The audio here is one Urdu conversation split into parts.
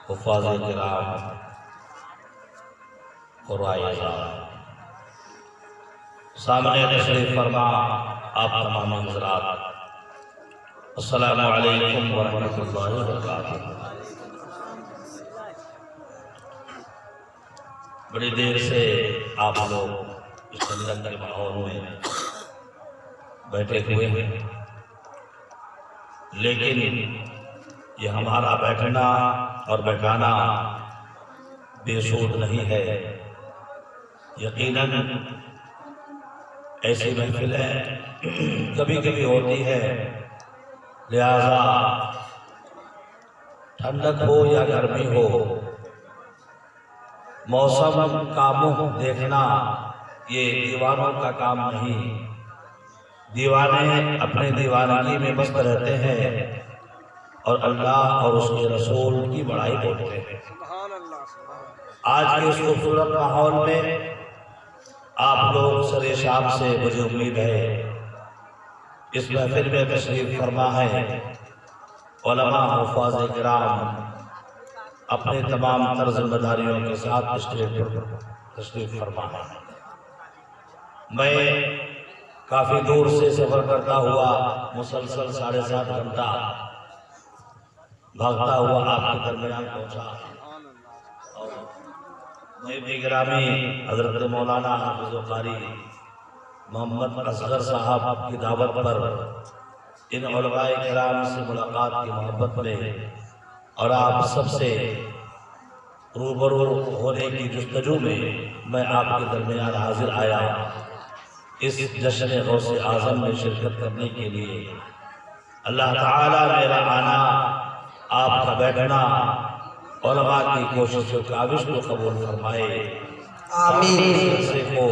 حفاظ کرام، قرآن سامنے تشریف فرما آپ تمام حضرات، السلام علیکم ورحمۃ اللہ وبرکاتہ۔ بڑی دیر سے آپ لوگ اس جنت کے ماحول میں بیٹھے ہوئے ہیں، لیکن یہ ہمارا بیٹھنا اور بیٹھانا بے سود نہیں ہے۔ یقیناً ایسی محفلیں کبھی کبھی ہوتی ہے، لہذا ٹھنڈک ہو یا گرمی ہو، موسم کا منہ دیکھنا یہ دیوانوں کا کام نہیں۔ دیوانے اپنے دیوانگی میں مست رہتے ہیں اور اللہ اور اس کے رسول کی بڑائی بولتے ہیں۔ آج کے اس خوبصورت ماحول میں آپ لوگ سر شام سے مجھے امید ہے اس محفل میں تشریف فرما ہے۔ علماء حفاظ کرام اپنے تمام تر ذمہ داریوں کے ساتھ اسٹیج پر تشریف فرما ہے۔ میں کافی دور سے سفر کرتا ہوا مسلسل 7.5 گھنٹہ بھاگتا ہوا آپ کے درمیان پہنچا، اور میں بھی گرامی حضرت مولانا حافظ قاری محمد اصغر صاحب کی دعوت پر ان علماء کرام سے ملاقات کی محبت میں اور آپ سب سے روبرو ہونے کی جستجو میں آپ کے درمیان حاضر آیا، اس جشن غوث اعظم میں شرکت کرنے کے لیے۔ اللہ تعالیٰ میرا آنا، آپ کا بیٹھنا، علماء کی کوششوں کاوش کو قبول فرمائے، آمین۔ اس جلسے کو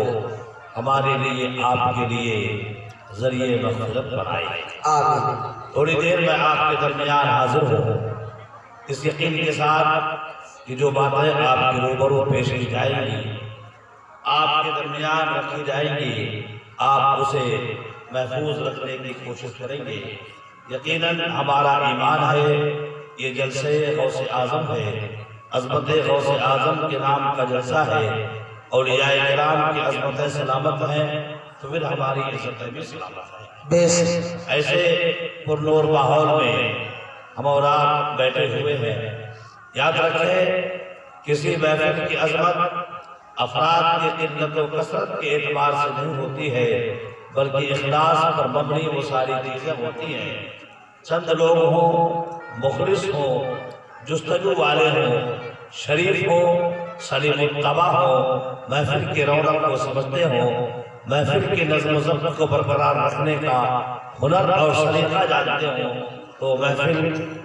ہمارے لیے، آپ کے لیے ذریعہ مغفرت بنائے، آمین۔ تھوڑی دیر میں آپ کے درمیان حاضر ہوں، اس یقین کے ساتھ کہ جو باتیں آپ کے روبرو پیش کی جائیں گی، آپ کے درمیان رکھی جائیں گی، آپ اسے محفوظ رکھنے کی کوشش کریں گے۔ یقیناً ہمارا ایمان ہے یہ جلسے غوث اعظم ہے، عظمت غوث اعظم کے نام کا جلسہ ہے، اولیاء کرام کی عظمتیں سلامت ہیں تو پھر ہماری عزتیں بھی سلامت ہیں۔ ایسے پرنور ماحول میں ہم اور آپ بیٹھے ہوئے ہیں۔ یاد رکھیں کسی محفل کی عظمت افراد کی قلت و کثرت کے اعتبار سے نہیں ہوتی ہے، بلکہ اخلاص پر مبنی وہ ساری چیزیں ہوتی ہیں۔ چند لوگ ہوں، مخلص ہوں، جستجو والے ہوں، شریف ہوں، سلیم الطبع ہوں، محفل کے رونق کو سمجھتے ہوں، محفل کے نظم و ضبط کو برقرار رکھنے کا ہنر اور سلیقہ جانتے ہوں، تو محفل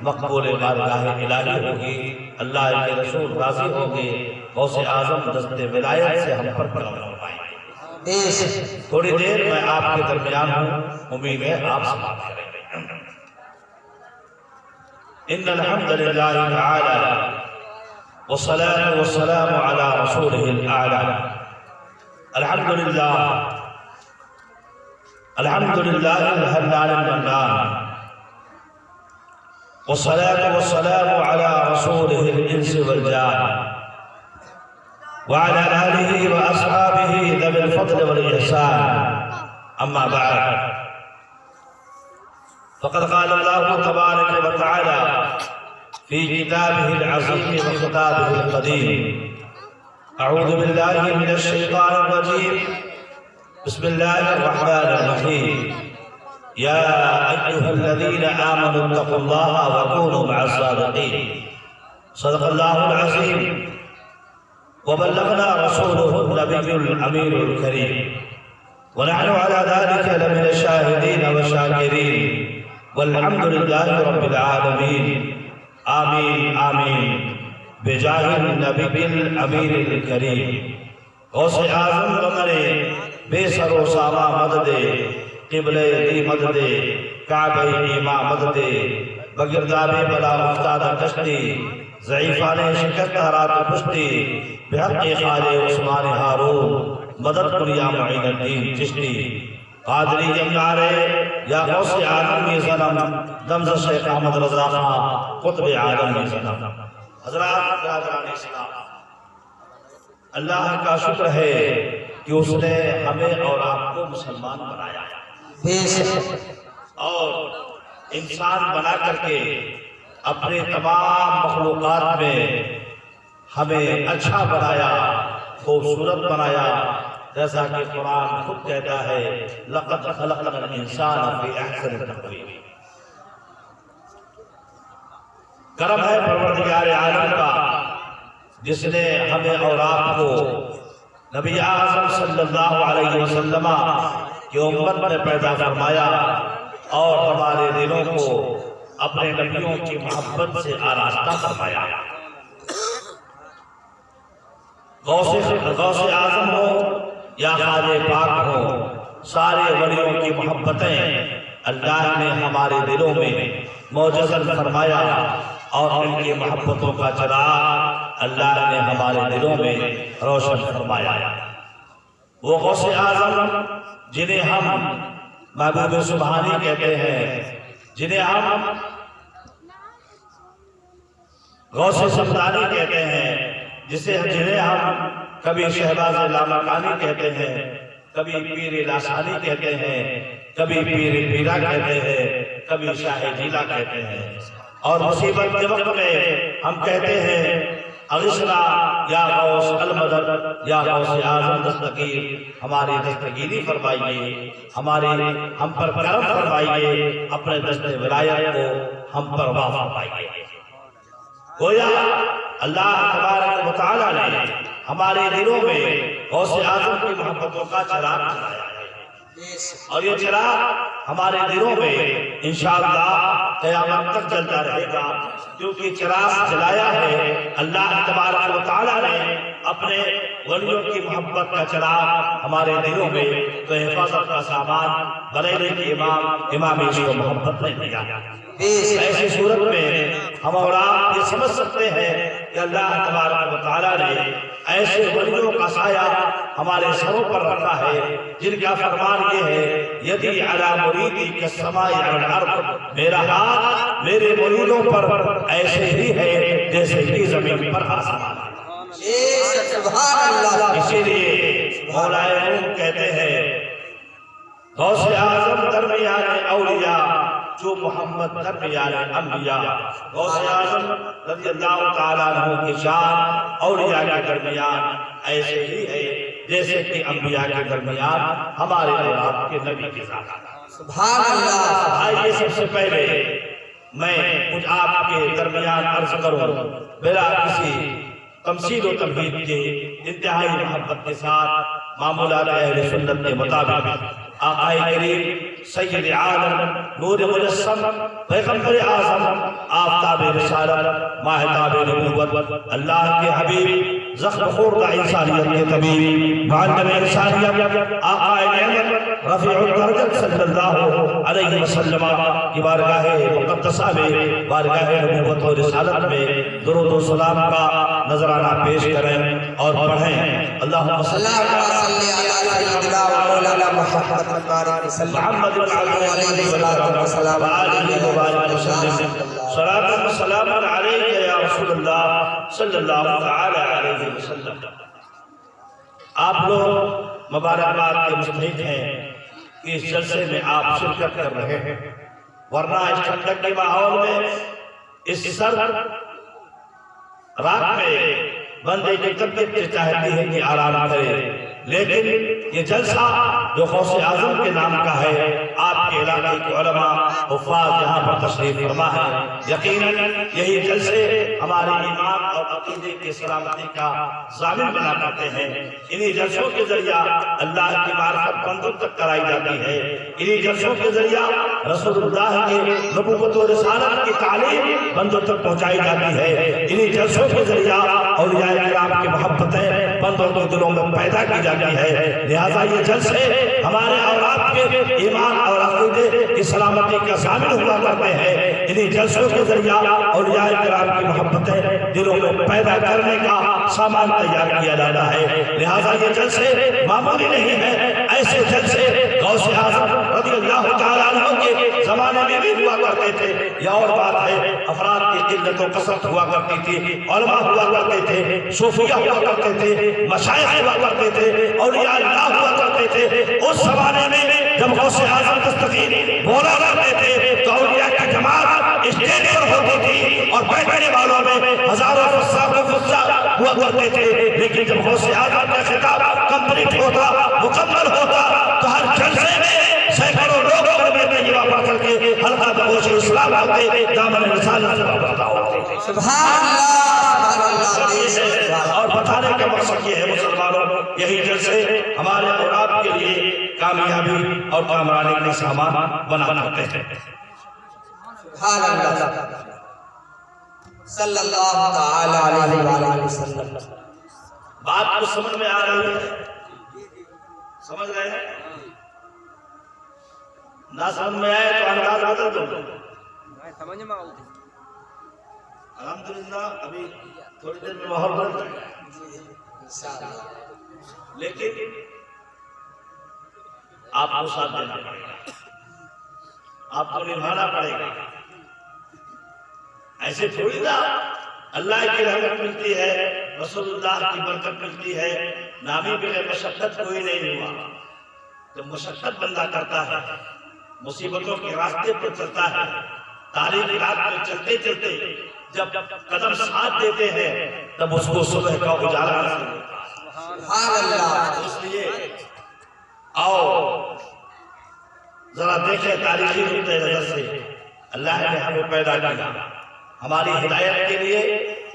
مقبول بارگاہ الہی ہوگی، اللہ کے رسول راضی ہوں گے، غوث اعظم دست ولایت سے ہم پر کرم فرمائیں گے۔ تھوڑی دیر میں آپ کے درمیان ہوں، امید ہے آپ سماعت کریں گے۔ ان الحمد للہ تعالی والصلاة والسلام علی رسولہ الاعلی۔ الحمد للہ الحنان المنان، والصلاة والسلام على رسوله الإنس والجان، وعلى آله وأصحابه ذوي الفضل والإحسان، أما بعد، فقد قال الله تبارك وتعالى في كتابه العظيم وخطابه القديم، أعوذ بالله من الشيطان الرجيم، بسم الله الرحمن الرحيم، يا أيها الذين آمنوا اتقوا الله وكونوا مع الصادقين، صدق الله العظيم، وبلغنا رسوله النبي الأمين الكريم، ونحن على ذلك لمن الشاهدين والشاكرين، والحمد لله رب العالمين، آمين آمين، بجاه النبي الأمين الكريم۔ غوث اعظم بمرے بے سر و ساما مدد قبل دی مدد کعبہ ایما مدد بگردابی بلا افتاد کشتی ضعیفان شکست رات پشتی بحق خال عثمان ہارون مدد کریا معین الدین چشتی قادری جمنارے یا غوث عالم میں ظلم دمز شیخ احمد رضا خان قطب عالم میں ظلم حضرات برادران اسلام، اللہ کا شکر ہے کہ اس نے ہمیں اور آپ کو مسلمان بنایا اور انسان بنا کر کے اپنے تمام مخلوقات میں ہمیں اچھا بنایا، خوبصورت بنایا، جیسا کہ قرآن خود کہتا ہے لَقَدْ خَلَقْنَا الْإِنسَانَ فِي أَحْسَنِ تَقْوِيمٍ۔ کرم ہے پروردگار عالم کا جس نے ہمیں اور آپ کو نبی اعظم صلی اللہ علیہ وسلم کی امت میں پیدا فرمایا اور ہمارے دلوں کو اپنے نبیوں کی محبت سے آراستہ فرمایا۔ غوث اعظم ہو یا خواجہ پاک ہو، سارے ولیوں کی محبتیں اللہ نے ہمارے دلوں میں موجزن فرمایا اور ان کی محبتوں کا چراغ اللہ نے ہمارے دلوں میں روشن فرمایا۔ وہ غوث اعظم جنہیں ہم محبوب سبحانی کہتے ہیں، جنہیں ہم غوث سمدانی کہتے ہیں، جنہیں ہم کبھی شہباز لامکانی کہتے ہیں، کبھی پیر لاسانی کہتے ہیں، کبھی پیر پیرا کہتے ہیں، کبھی شاہ جیلا کہتے ہیں، اور مصیبت کے وقت میں ہم کہتے ہیں اغثنا یا غوث المدد یا غوث اعظم دستگیر، ہماری دستگیری فرمائیے، ہم پر کرم فرمائیے، اپنے دست ولایت کو ہم پر واہ فرمائیے۔ گویا اللہ تبارک و تعالیٰ نے ہمارے دلوں میں غوث اعظم کی محبتوں کا چراغ جلایا ہے، اور یہ چراغ ہمارے دلوں میں انشاءاللہ قیامت تک جلتا رہے گا، کیونکہ چراغ جلایا ہے اللہ تبارک و تعالیٰ نے اپنے ولیوں کی محبت کا چراغ ہمارے دلوں میں، تو حفاظت کا سامان بریلوی کے امام عشق و محبت نے دیا۔ ایسی صورت میں ہم اور آپ یہ سمجھ سکتے ہیں کہ اللہ تبارک و تعالیٰ نے ایسے ولیوں کا سایہ ہمارے سروں پر رکھا ہے جن کا فرمان یہ ہے یدی علی مریدی کالسماء علی الارض، میرا ہاتھ میرے مریدوں پر ایسے ہی ہے جیسے کہ زمین پر آسمان ہے۔ اسی لیے مولا روم کہتے ہیں غوث اعظم درمیان اولیاء جو محمد درمیان انبیاء، غوث اعظم رضی اللہ تعالیٰ عنہ کی شان اولیاء کے درمیان ایسے ہی ہے جیسے کہ انبیاء کے درمیان ہمارے اور آپ کے نبی کے ذات۔ سبحان اللہ۔ آئیے سب سے پہلے میں کچھ آپ کے درمیان عرض کروں بلا کسی تمثیل و تمہید کے انتہائی محبت کے ساتھ معمولات اہل سنت کے مطابق آقائے کریم سید عالم نور مجسم پیغمبر اعظم آفتاب رسالت ماہتاب نبوت اللہ کے حبیب زخم خوردہ انسانیت کے طبیب معلم انسانیت آقائے نعمت رفیع الدرجت صلی اللہ علیہ وسلم کی بارگاہ مقدسہ میں، بارگاہ نبوت و رسالت میں درود و سلام کا نظرانہ پیش کریں اور پڑھیں۔ اللہم صلی محمد علیہ وسلم صلاة و سلام علیہ یا رسول اللہ صلی اللہ علیہ وسلم۔ آپ لوگ مبارکباد کے مستحق ہیں کہ اس جلسے میں آپ شرکت کر رہے ہیں، ورنہ اس ٹھنڈک کے ماحول میں اس سرد رات میں بندے کی طبیعت چاہتی ہے کہ آرام کرے، لیکن یہ جلسہ جو غوث اعظم کے نام کا ہے، آپ کے علاقے کے علماء حفاظ یہاں پر تشریف فرما ہے، یقیناً یہی جلسے ہمارے ایمان اور عقیدے کی سلامتی کا ضامن بنا کرتے ہیں۔ انہی جلسوں کے ذریعہ اللہ کی معرفت بندوں تک کرائی جاتی ہے، انہی جلسوں کے ذریعہ رسول اللہ کی نبوت و رسالت کی تعلیم بندوں تک پہنچائی جاتی ہے، انہی جلسوں کے ذریعہ اولیاء کرام کی محبتیں بندوں کے دلوں میں پیدا کی جاتی ہے۔ لہذا یہ جلسے ہمارے اور آپ کے ایمان اور عقیدے کی سلامتی کا ضامن ہوا کرتے ہیں۔ انہی جلسوں کے ذریعہ اولیاء کرام کی محبت محبتیں دلوں میں پیدا کرنے کا سامان تیار کیا جاتا ہے۔ لہٰذا یہ جلسے معمولی نہیں ہے، ایسے جلسے غوث اعظم رضی اللہ تعالیٰ عنہ کے زمانے میں بھی ہوا کرتے تھے۔ یہ اور بات ہے، افراد کی قلت و کثرت ہوا کرتی تھی، علماء ہوا کرتے تھے، صوفیہ ہوا کرتے تھے، مشائخ ہوا کرتے تھے، اولیاء اللہ ہوا کرتے تھے۔ اس زمانے میں جب غوث اعظم دستگیر بولا کرتے تھے تو اولیاء کی جماعت اسٹیج پر ہوتی تھی اور بیٹھنے والوں میں ہزاروں فصاق و فصاق ہوا کرتے تھے، لیکن جب غوث اعظم کا خطاب کمپلیٹ ہوتا، مکمل ہوتا تو ہر جلسے میں سینکڑوں لوگ یہ پڑھ کر کے حلقہ بگوش اسلام ہوتے، دامن رسالت سے وابستہ ہوتے۔ سبحان اللہ۔ اور بتانے کا مقصد یہ ہے مسلمانوں، یہی جلسے ہمارے اور آپ کے لیے کامیابی اور کامرانی کا سامان بنا کرتے ہیں۔ سبحان اللہ صلی اللہ تعالی علیہ وآلہ وسلم۔ بات کو سمجھ میں آ رہی ہے؟ سمجھ رہے ہیں؟ نہ سمجھ میں آئے تو انداز بدل دو۔ الحمدللہ ابھی تھوڑی دیر میں ماحول بدل جائے گا، لیکن آپ کو ساتھ دینا پڑے گا، آپ کو نبھانا پڑے گا۔ ایسے تھوڑی نا اللہ کی رحمت ملتی ہے، رسول اللہ کی برکت ملتی ہے، نامی بغیر مشقت کوئی نہیں ہوا۔ جب مشقت بندہ کرتا ہے، مصیبتوں کے راستے پر چلتا ہے، تاریخی رات میں چلتے چلتے جب قدم ساتھ دیتے ہیں تب اس کو صبح کا اجالا نصیب ہوتا ہے۔ سبحان اللہ۔ اس لیے آؤ ذرا دیکھیں تاریخی نقطۂ نظر سے اللہ نے ہمیں پیدا کیا، ہماری ہدایت کے لیے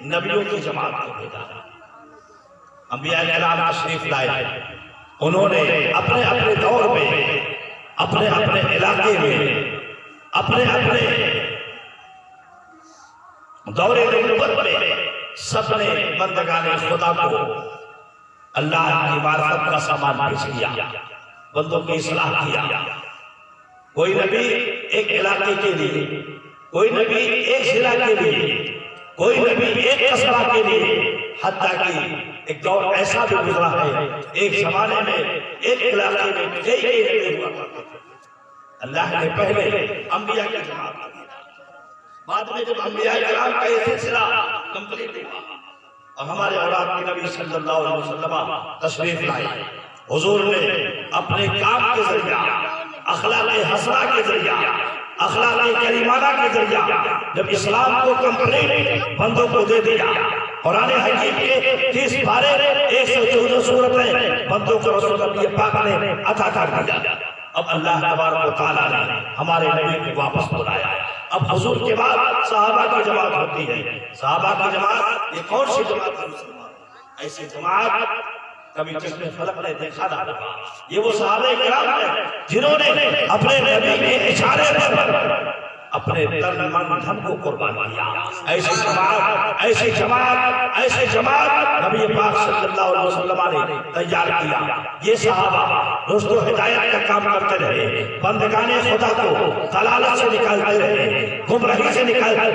نبیوں کی جماعت کو بھیجا، انبیاء کرام تشریف لائے، انہوں نے اپنے اپنے دور میں، اپنے اپنے علاقے میں، اپنے اپنے دور نبوت میں سب نے بندگان خدا کو اللہ کی معرفت کا سامان پیش کیا، بندوں کی اصلاح کیا۔ کوئی نبی ایک علاقے کے لیے، کوئی نبی ایک ضلع کے لیے، کوئی نبی ایک قصبہ کے لیے، حتیٰ کہ ایک دور ایسا بھی گزرا ہے، ایک زمانے میں ایک علاقے میں کئی نبی ہوا کرتے تھے۔ اللہ نے پہلے انبیاء کی جماعت کو بھیجا، بعد میں جب انبیاء کرام کا یہ سلسلہ کمپلیٹ ہوا اور ہمارے اولاد کے نبی صلی اللہ علیہ وسلم تشریف لائے، حضور نے اپنے کام کے ذریعہ، اخلاق حسنہ کے ذریعہ، اخلاق کریمانہ کے ذریعہ جب اسلام کو کمپلیٹ بندوں کو دے دیا، قرآن حکیم کے 30 پارے 114 سورتیں بندوں کو رسول اللہ پاک نے عطا کر دیا۔ اب اللہ تبارک و تعالیٰ نے ہمارے نبی کو واپس بلایا۔ اب حضور کے بعد صحابہ کی جماعت ہوتی ہے۔ صحابہ کی جماعت یہ کون سی جماعت ہے مسلمان؟ ایسی جماعت کبھی چشم فلک نے دیکھا نہ ہوگا۔ یہ وہ صحابہ کرام ہیں جنہوں نے اپنے نبی کے اشارے پر اپنے تن من دھن کو قربان کیا۔ ایسی جماعت، ایسی جماعت، ایسی جماعت نبی پاک صلی اللہ علیہ وسلم نے تیار کیا۔ یہ صحابہ رشد و ہدایت کا کام کرتے رہے، بندگان خدا کو ضلالت سے نکالتے رہے، گمراہی سے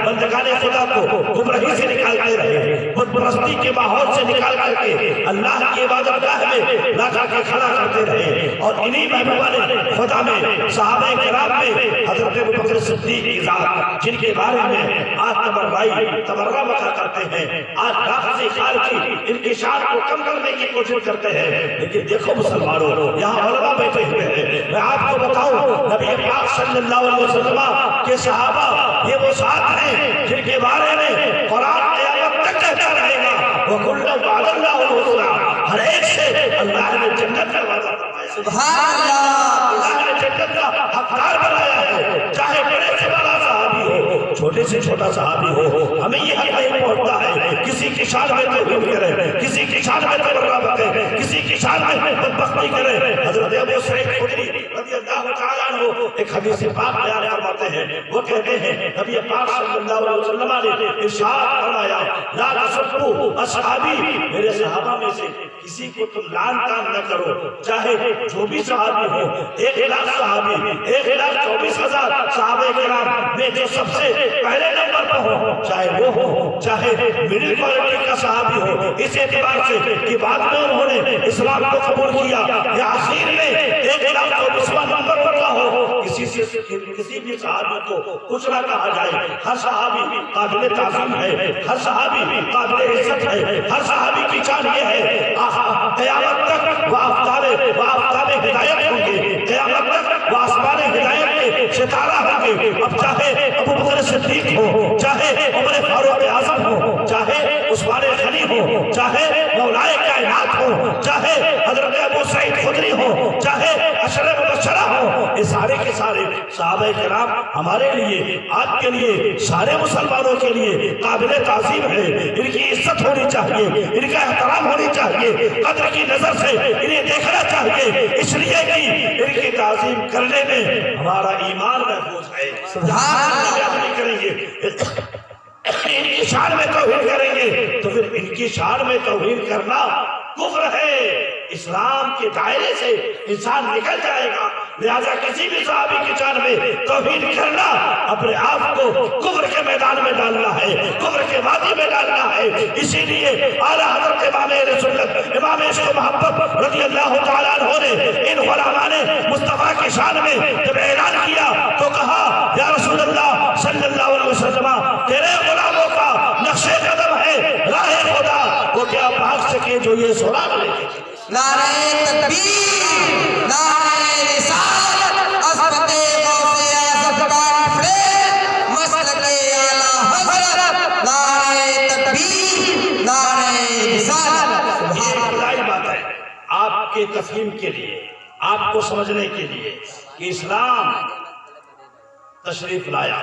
بندگان خدا کو گمراہی سے نکالتے رہے، بت پرستی کے ماحول سے نکال کر کے اللہ کی عبادت گاہ میں لا کر کے کھڑا کرتے رہے۔ اور انہی محبوبان خدا میں صحابہ کرام میں حضرت ابوبکر صدیق کی ذات، جن کے بارے میں آج تبرہ بتا کرتے ہیں، آج لفظ خال کی انتشار کو کم کرنے کی کوشش کرتے ہیں، لیکن دیکھو مسلمانوں، یہاں علماء بیٹھے ہوئے ہیں۔ میں آپ کو بتاؤں نبی پاک صلی اللہ علیہ وسلم کے صحابہ یہ وہ ساتھ ہیں جن کے بارے میں قرآن قیامت تک کہتا رہے گا وَكُلًّا وَعَدَ اللَّهُ الْحُسْنَىٰ، ہر ایک سے اللہ نے جنت کا وعدہ فرمایا۔ سبحان اللہ۔ اللہ نے جنت کا حقدار بنایا ہے، چاہے بڑے سے بڑا صحابی ہو، چھوٹے سے چھوٹا صحابی ہو، ہمیں یہ حق نہیں پہنچتا ہے کسی کی شان میں توہین کرے، کسی کی شان میں تبرہ بکے، کسی کی شان میں بدبختی کرے۔ حضرت ابو سعید خدری رضی اللہ تعالیٰ عنہ ایک حدیث پاک بیان فرماتے ہیں، وہ کہتے ہیں نبی پاک صلی اللہ علیہ وسلم نے ارشاد فرمایا لا تسبوا اصحابی، میرے صحابہ میں سے کسی کو تم لعن طعن نہ کرو، چاہے جو بھی صحابی ہو، 1,00,000 صحابی، 1,24,000 صحابہ کرام میں جو سب سے پہلے نمبر پر ہو، چاہے وہ ہو چاہے مڈل کوالٹی کا صحابی ہو، اس اعتبار سے کہ بعد میں انہوں نے اسلام کو قبول کیا یا آخر میں 1,24,000 نمبر پر ہو، کسی بھی صحابی کو کچھ نہ کہا جائے۔ ہر صحابی قابل تعظیم ہے، ہر صحابی قابل عزت ہے، ہر صحابی کی شان یہ ہے قیامت تک وہ آفتاب ہدایت ہوں گے، قیامت تک وہ آسمان ہدایت کے ستارہ ہوں گے۔ اب چاہے ابو بکر صدیق ہو، چاہے عمر فاروق اعظم ہو، چاہے عثمان غنی ہو، چاہے مولائے کائنات ہو، چاہے حضرت ابو سعید خدری ہو، چاہے عشرہ مبشرہ ہو، یہ سارے کے سارے صحابہ کرام ہمارے لیے، آپ کے لیے، سارے مسلمانوں کے لیے قابل تعظیم ہے۔ ان کی عزت ہونی چاہیے، ان کا احترام ہونی چاہیے، قدر کی نظر سے انہیں دیکھنا چاہیے، اس لیے کہ ان کی تعظیم کرنے میں ہمارا ایمان محفوظ ہے۔ نہیں کریں گے ان کی شان میں توہین کریں گے تو پھر ان کی شان میں توہین کرنا کفر ہے، اسلام کے دائرے سے انسان نکل جائے گا۔ لہذا کسی بھی صحابی کی شان میں توہین کرنا اپنے آپ کو کفر کے میدان میں ڈالنا ہے، کفر کے وادی میں ڈالنا ہے۔ اسی لیے اعلیٰ حضرت امام اہل سنت امام عشق و محبت رضی اللہ تعالیٰ عنہ نے ان غلامان مصطفیٰ کی شان میں جب اعلان کیا تو کہا یا رسول اللہ صلی اللہ علیہ وسلم تیرے غلاموں کا نقش قدم ہے راہ خدا، وہ کیا بھاگ سکے جو یہ سراغ لے کے۔ نعرہ تکبیر، نعرہ رسالت، عظمت غوث اعظم کانفرنس، مسلک اعلیٰ حضرت، نعرہ تکبیر، نعرہ رسالت۔ یہ خدائی بات ہے آپ کے تفہیم کے لیے، آپ کو سمجھنے کے لیے کہ اسلام تشریف لایا،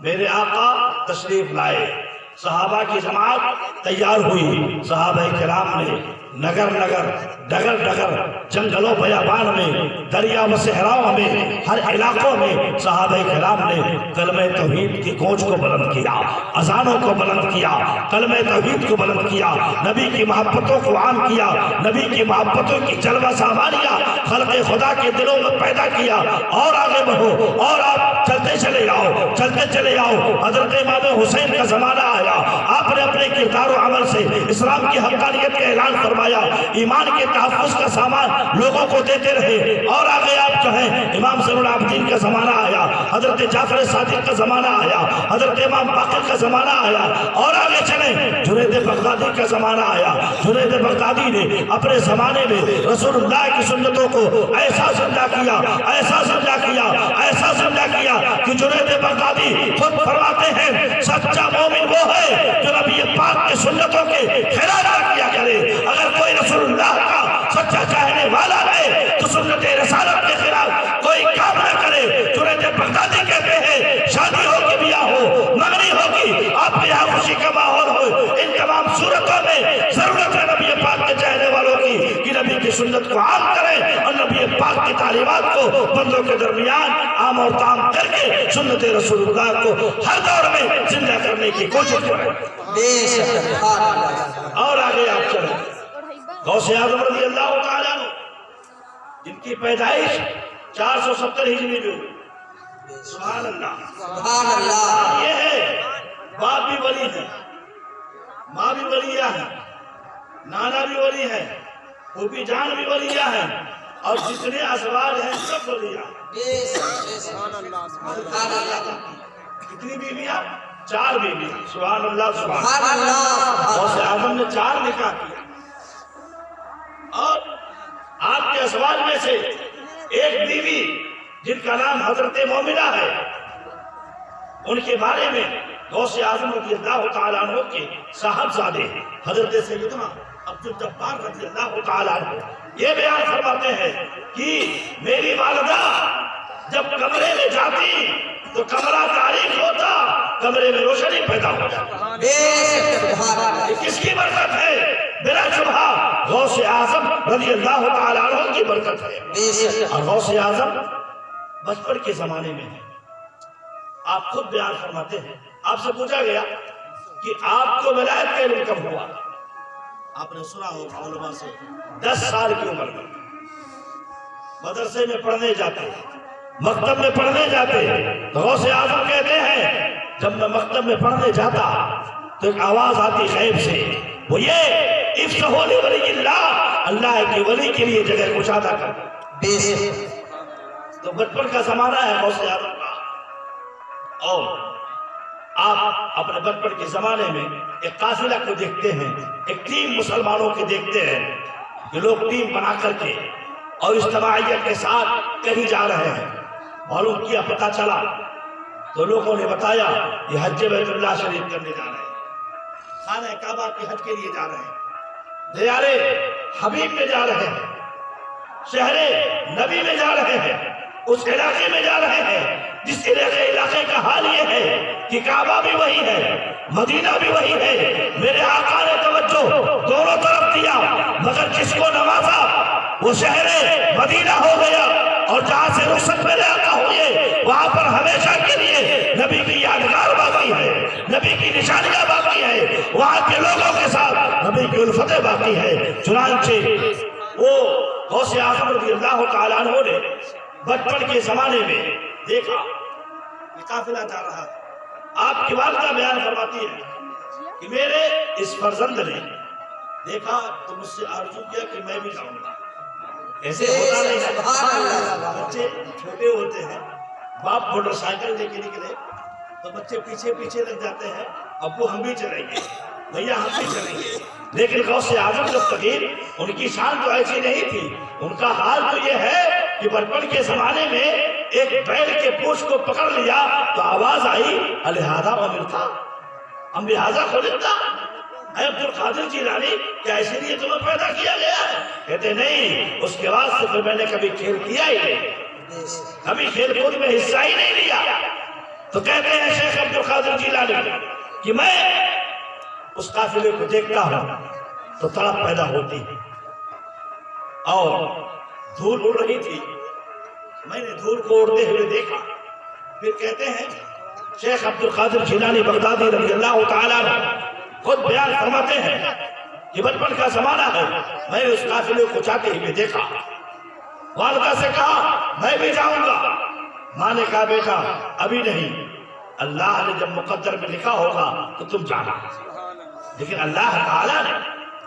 میرے آقا تشریف لائے، صحابہ کی جماعت تیار ہوئی، صحابہ کرام نے نگر نگر ڈگر ڈگر جنگلوں بیابان میں دریا و صحراؤں میں ہر علاقوں میں صحابہ کرام نے کلمہ توحید کی گونج کو بلند کیا، اذانوں کو بلند کیا، کلمہ توحید کو بلند کیا، نبی کی محبتوں کو عام کیا، نبی کی محبتوں کی جلوہ سامانیہ خلق خدا کے دلوں میں پیدا کیا۔ اور آگے بڑھو اور آپ چلتے چلے جاؤ، چلتے چلے جاؤ، حضرت امام حسین کا زمانہ آیا، آپ نے اپنے کردار و عمل سے اسلام کی حقانیت کا اعلان فرمایا، ایمان کے تحفظ کا سامان لوگوں کو دیتے رہے۔ اور آگے آپ جو ہیں امام زین العابدین کا زمانہ آیا، حضرت جعفر صادق کا زمانہ آیا، حضرت امام باقر کا زمانہ آیا، اور آگے چلیں جنید بغدادی کا زمانہ آیا۔ جنید بغدادی نے اپنے زمانے میں رسول اللہ کی سنتوں کو ایسا زندہ کیا، ایسا زندہ کیا، ایسا زندہ کیا کہ جنید بغدادی خود فرماتے ہیں سچا مومن وہ ہے جو نبی پاک کی سنتوں کے خلاف نہ کیا کرے۔ اگر کوئی رسول اللہ کا سچا چاہنے والا ہے تو سنت رسالت کے خلاف کوئی کام نہ کرے۔ جنید بغدادی کہتے ہیں شادی ہوگی بیاہ ہو، منگنی ہوگی، آپ کے یہاں خوشی کا ماحول ہو، ان تمام صورتوں میں ضرورت ہے نبی پاک کے چاہنے والوں کی کہ نبی کی سنت کو عام کریں اور نبی پاک کی تعلیمات کو بندوں کے درمیان عام اور تام کر کے سنت رسول اللہ کو ہر دور میں زندہ کرنے کی کوشش کریں۔ اور آگے آپ چلیں غوث اعظم رضی اللہ تعالیٰ عنہ جن کی پیدائش 470 ہجری میں ہوئی، سبحان اللہ، سبحان اللہ۔ یہ ہے باپ بھی ولی ہے، ماں بھی ولیہ ہے، نانا بھی ولی ہے، پھوپھی جان بھی ولیہ ہے، اور جتنے ازواج ہیں سب ولیہ۔ کتنی بیویاں؟ 4 بیویاں، سبحان اللہ سبحان اللہ۔ غوث اعظم نے 4 نکاح کیا، اور آپ کے ازواج میں سے ایک بیوی جن کا نام حضرت مومنہ ہے، ان کے بارے میں غوث اعظم رضی اللہ تعالیٰ عنہ کے صاحبزادے حضرت سیدنا عبدالجبار رضی اللہ تعالیٰ عنہ یہ بیان فرماتے ہیں کہ میری والدہ جب کمرے میں جاتی تو کمرہ تاریک ہوتا، کمرے میں روشنی پیدا ہو جاتی۔ یہ کس بلا شبہ غوث اعظم رضی اللہ تعالیٰ عنہ کی برکت ہے۔ بے شک اور غوث اعظم بچپن کے زمانے میں ہے، آپ خود بیان فرماتے ہیں، آپ سے پوچھا گیا کہ آپ کو ولایت کا علم کب ہوا؟ آپ نے سنا ہوگا علماء سے 10 سال کی عمر میں مدرسے میں پڑھنے جاتے ہیں، مکتب میں پڑھنے جاتے ہیں۔ تو غوث اعظم کہتے ہیں جب میں مکتب میں پڑھنے جاتا تو ایک آواز آتی غیب سے، وہ یہ افسحوا لولی اللہ، اللہ کے ولی کے لیے جگہ کشادہ کر۔ بے شک تو بچپن کا زمانہ ہے غوث اعظم کا، اور آپ اپنے بچپن کے زمانے میں ایک قافلہ کو دیکھتے ہیں، ایک ٹیم مسلمانوں کے دیکھتے ہیں کہ لوگ ٹیم بنا کر کے اور اجتماعیت کے ساتھ کہیں جا رہے ہیں۔ معلوم کیا، پتہ چلا تو لوگوں نے بتایا یہ حج بیت اللہ شریف کرنے جا رہے ہیں، خانہ کعبہ کے حج کے لیے جا رہے ہیں، دیار حبیب میں جا رہے ہیں، شہر نبی میں جا رہے ہیں، اس علاقے میں جا رہے ہیں جس علاقے کا حال یہ ہے کہ کعبہ بھی وہی ہے، مدینہ بھی وہی ہے۔ میرے آقا نے توجہ دونوں طرف دیا، مگر جس کو نوازا وہ شہر مدینہ ہو گیا، اور جہاں سے رخصت میرے آقا ہوئے وہاں پر ہمیشہ کے لیے نبی کی یادگار باقی ہے، نبی کی نشانیاں باقی ہے، وہاں کے لوگوں کے ساتھ نبی کی الفتیں باقی ہے۔ چنانچہ وہ غوث اعظم رضی اللہ تعالیٰ عنہ نے بچپن کے زمانے میں دیکھا کہ قافلہ جا رہا ہے۔ آپ کی والدہ بیان فرماتی ہے کہ میرے اس فرزند نے دیکھا تو مجھ سے آرزو کیا کہ میں بھی جاؤں گا۔ ایسے ہوتا نہیں ہے، بچے چھوٹے ہوتے ہیں، باپ موٹر سائیکل لے کے نکلے تو بچے پیچھے پیچھے لگ جاتے ہیں، ابو ہم بھی چلیں گے، بھیا ہم بھی چلیں گے۔ لیکن غوث اعظم جو فقیر، ان کی شان تو ایسی نہیں تھی، ان کا حال تو یہ ہے کہ بچپن کے زمانے میں ایک بیل کے پوچھ کو پکڑ لیا تو آواز آئی الہذا امرتا ام بہذا خلقتا، اے عبد القادر جیلانی کیا اسی لیے تمہیں پیدا کیا گیا ہے؟ کہتے نہیں، اس کے بعد سے پھر میں نے کبھی کھیل کیا ہی نہیں، کبھی کھیل کود میں حصہ ہی نہیں لیا۔ تو کہتے ہیں شیخ عبد القادر جیلانی کہ میں اس قافلے کو دیکھتا ہوں تو تڑپ پیدا ہوتی ہے، اور دھول اڑ رہی تھی، میں نے دھول کو اڑتے ہوئے دیکھا۔ پھر کہتے ہیں شیخ عبد القادر جیلانی بغدادی رضی اللہ تعالیٰ عنہ خود بیان فرماتے ہیں کہ بچپن کا زمانہ ہے، میں نے اس قافلے کو جاتے ہوئے دیکھا، والدہ سے کہا میں بھی جاؤں گا، ماں نے کہا بیٹا ابھی نہیں، اللہ نے جب مقدر میں لکھا ہوگا تو تم جانا۔ لیکن اللہ تعالیٰ نے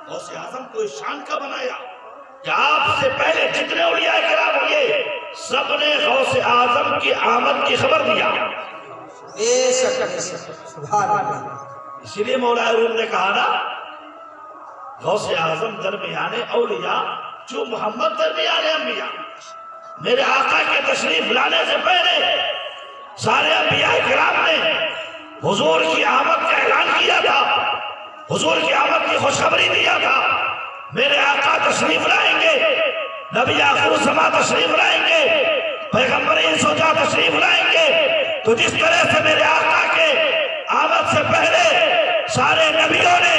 غوث اعظم کو اس شان کا بنایا کہ آپ سے پہلے جتنے اولیاء کرام ہوئے سب نے غوث اعظم کی آمد کی خبر دیا۔ بے شک سبحان اللہ۔ اسی لیے مولا روم نے کہا نا غوث اعظم درمیان اولیاء جو محمد درمیان انبیاء، میرے آقا کے تشریف لانے سے پہلے سارے انبیاء کرام نے حضور کی آمد کا اعلان کیا تھا، حضور کی آمد کی خوشخبری دیا تھا۔ میرے آقا تشریف لائیں گے، نبی آخر الزماں تشریف لائیں گے، پیغمبر انسوجا تشریف لائیں گے۔ تو جس طرح سے میرے آقا کے آمد سے پہلے سارے نبیوں نے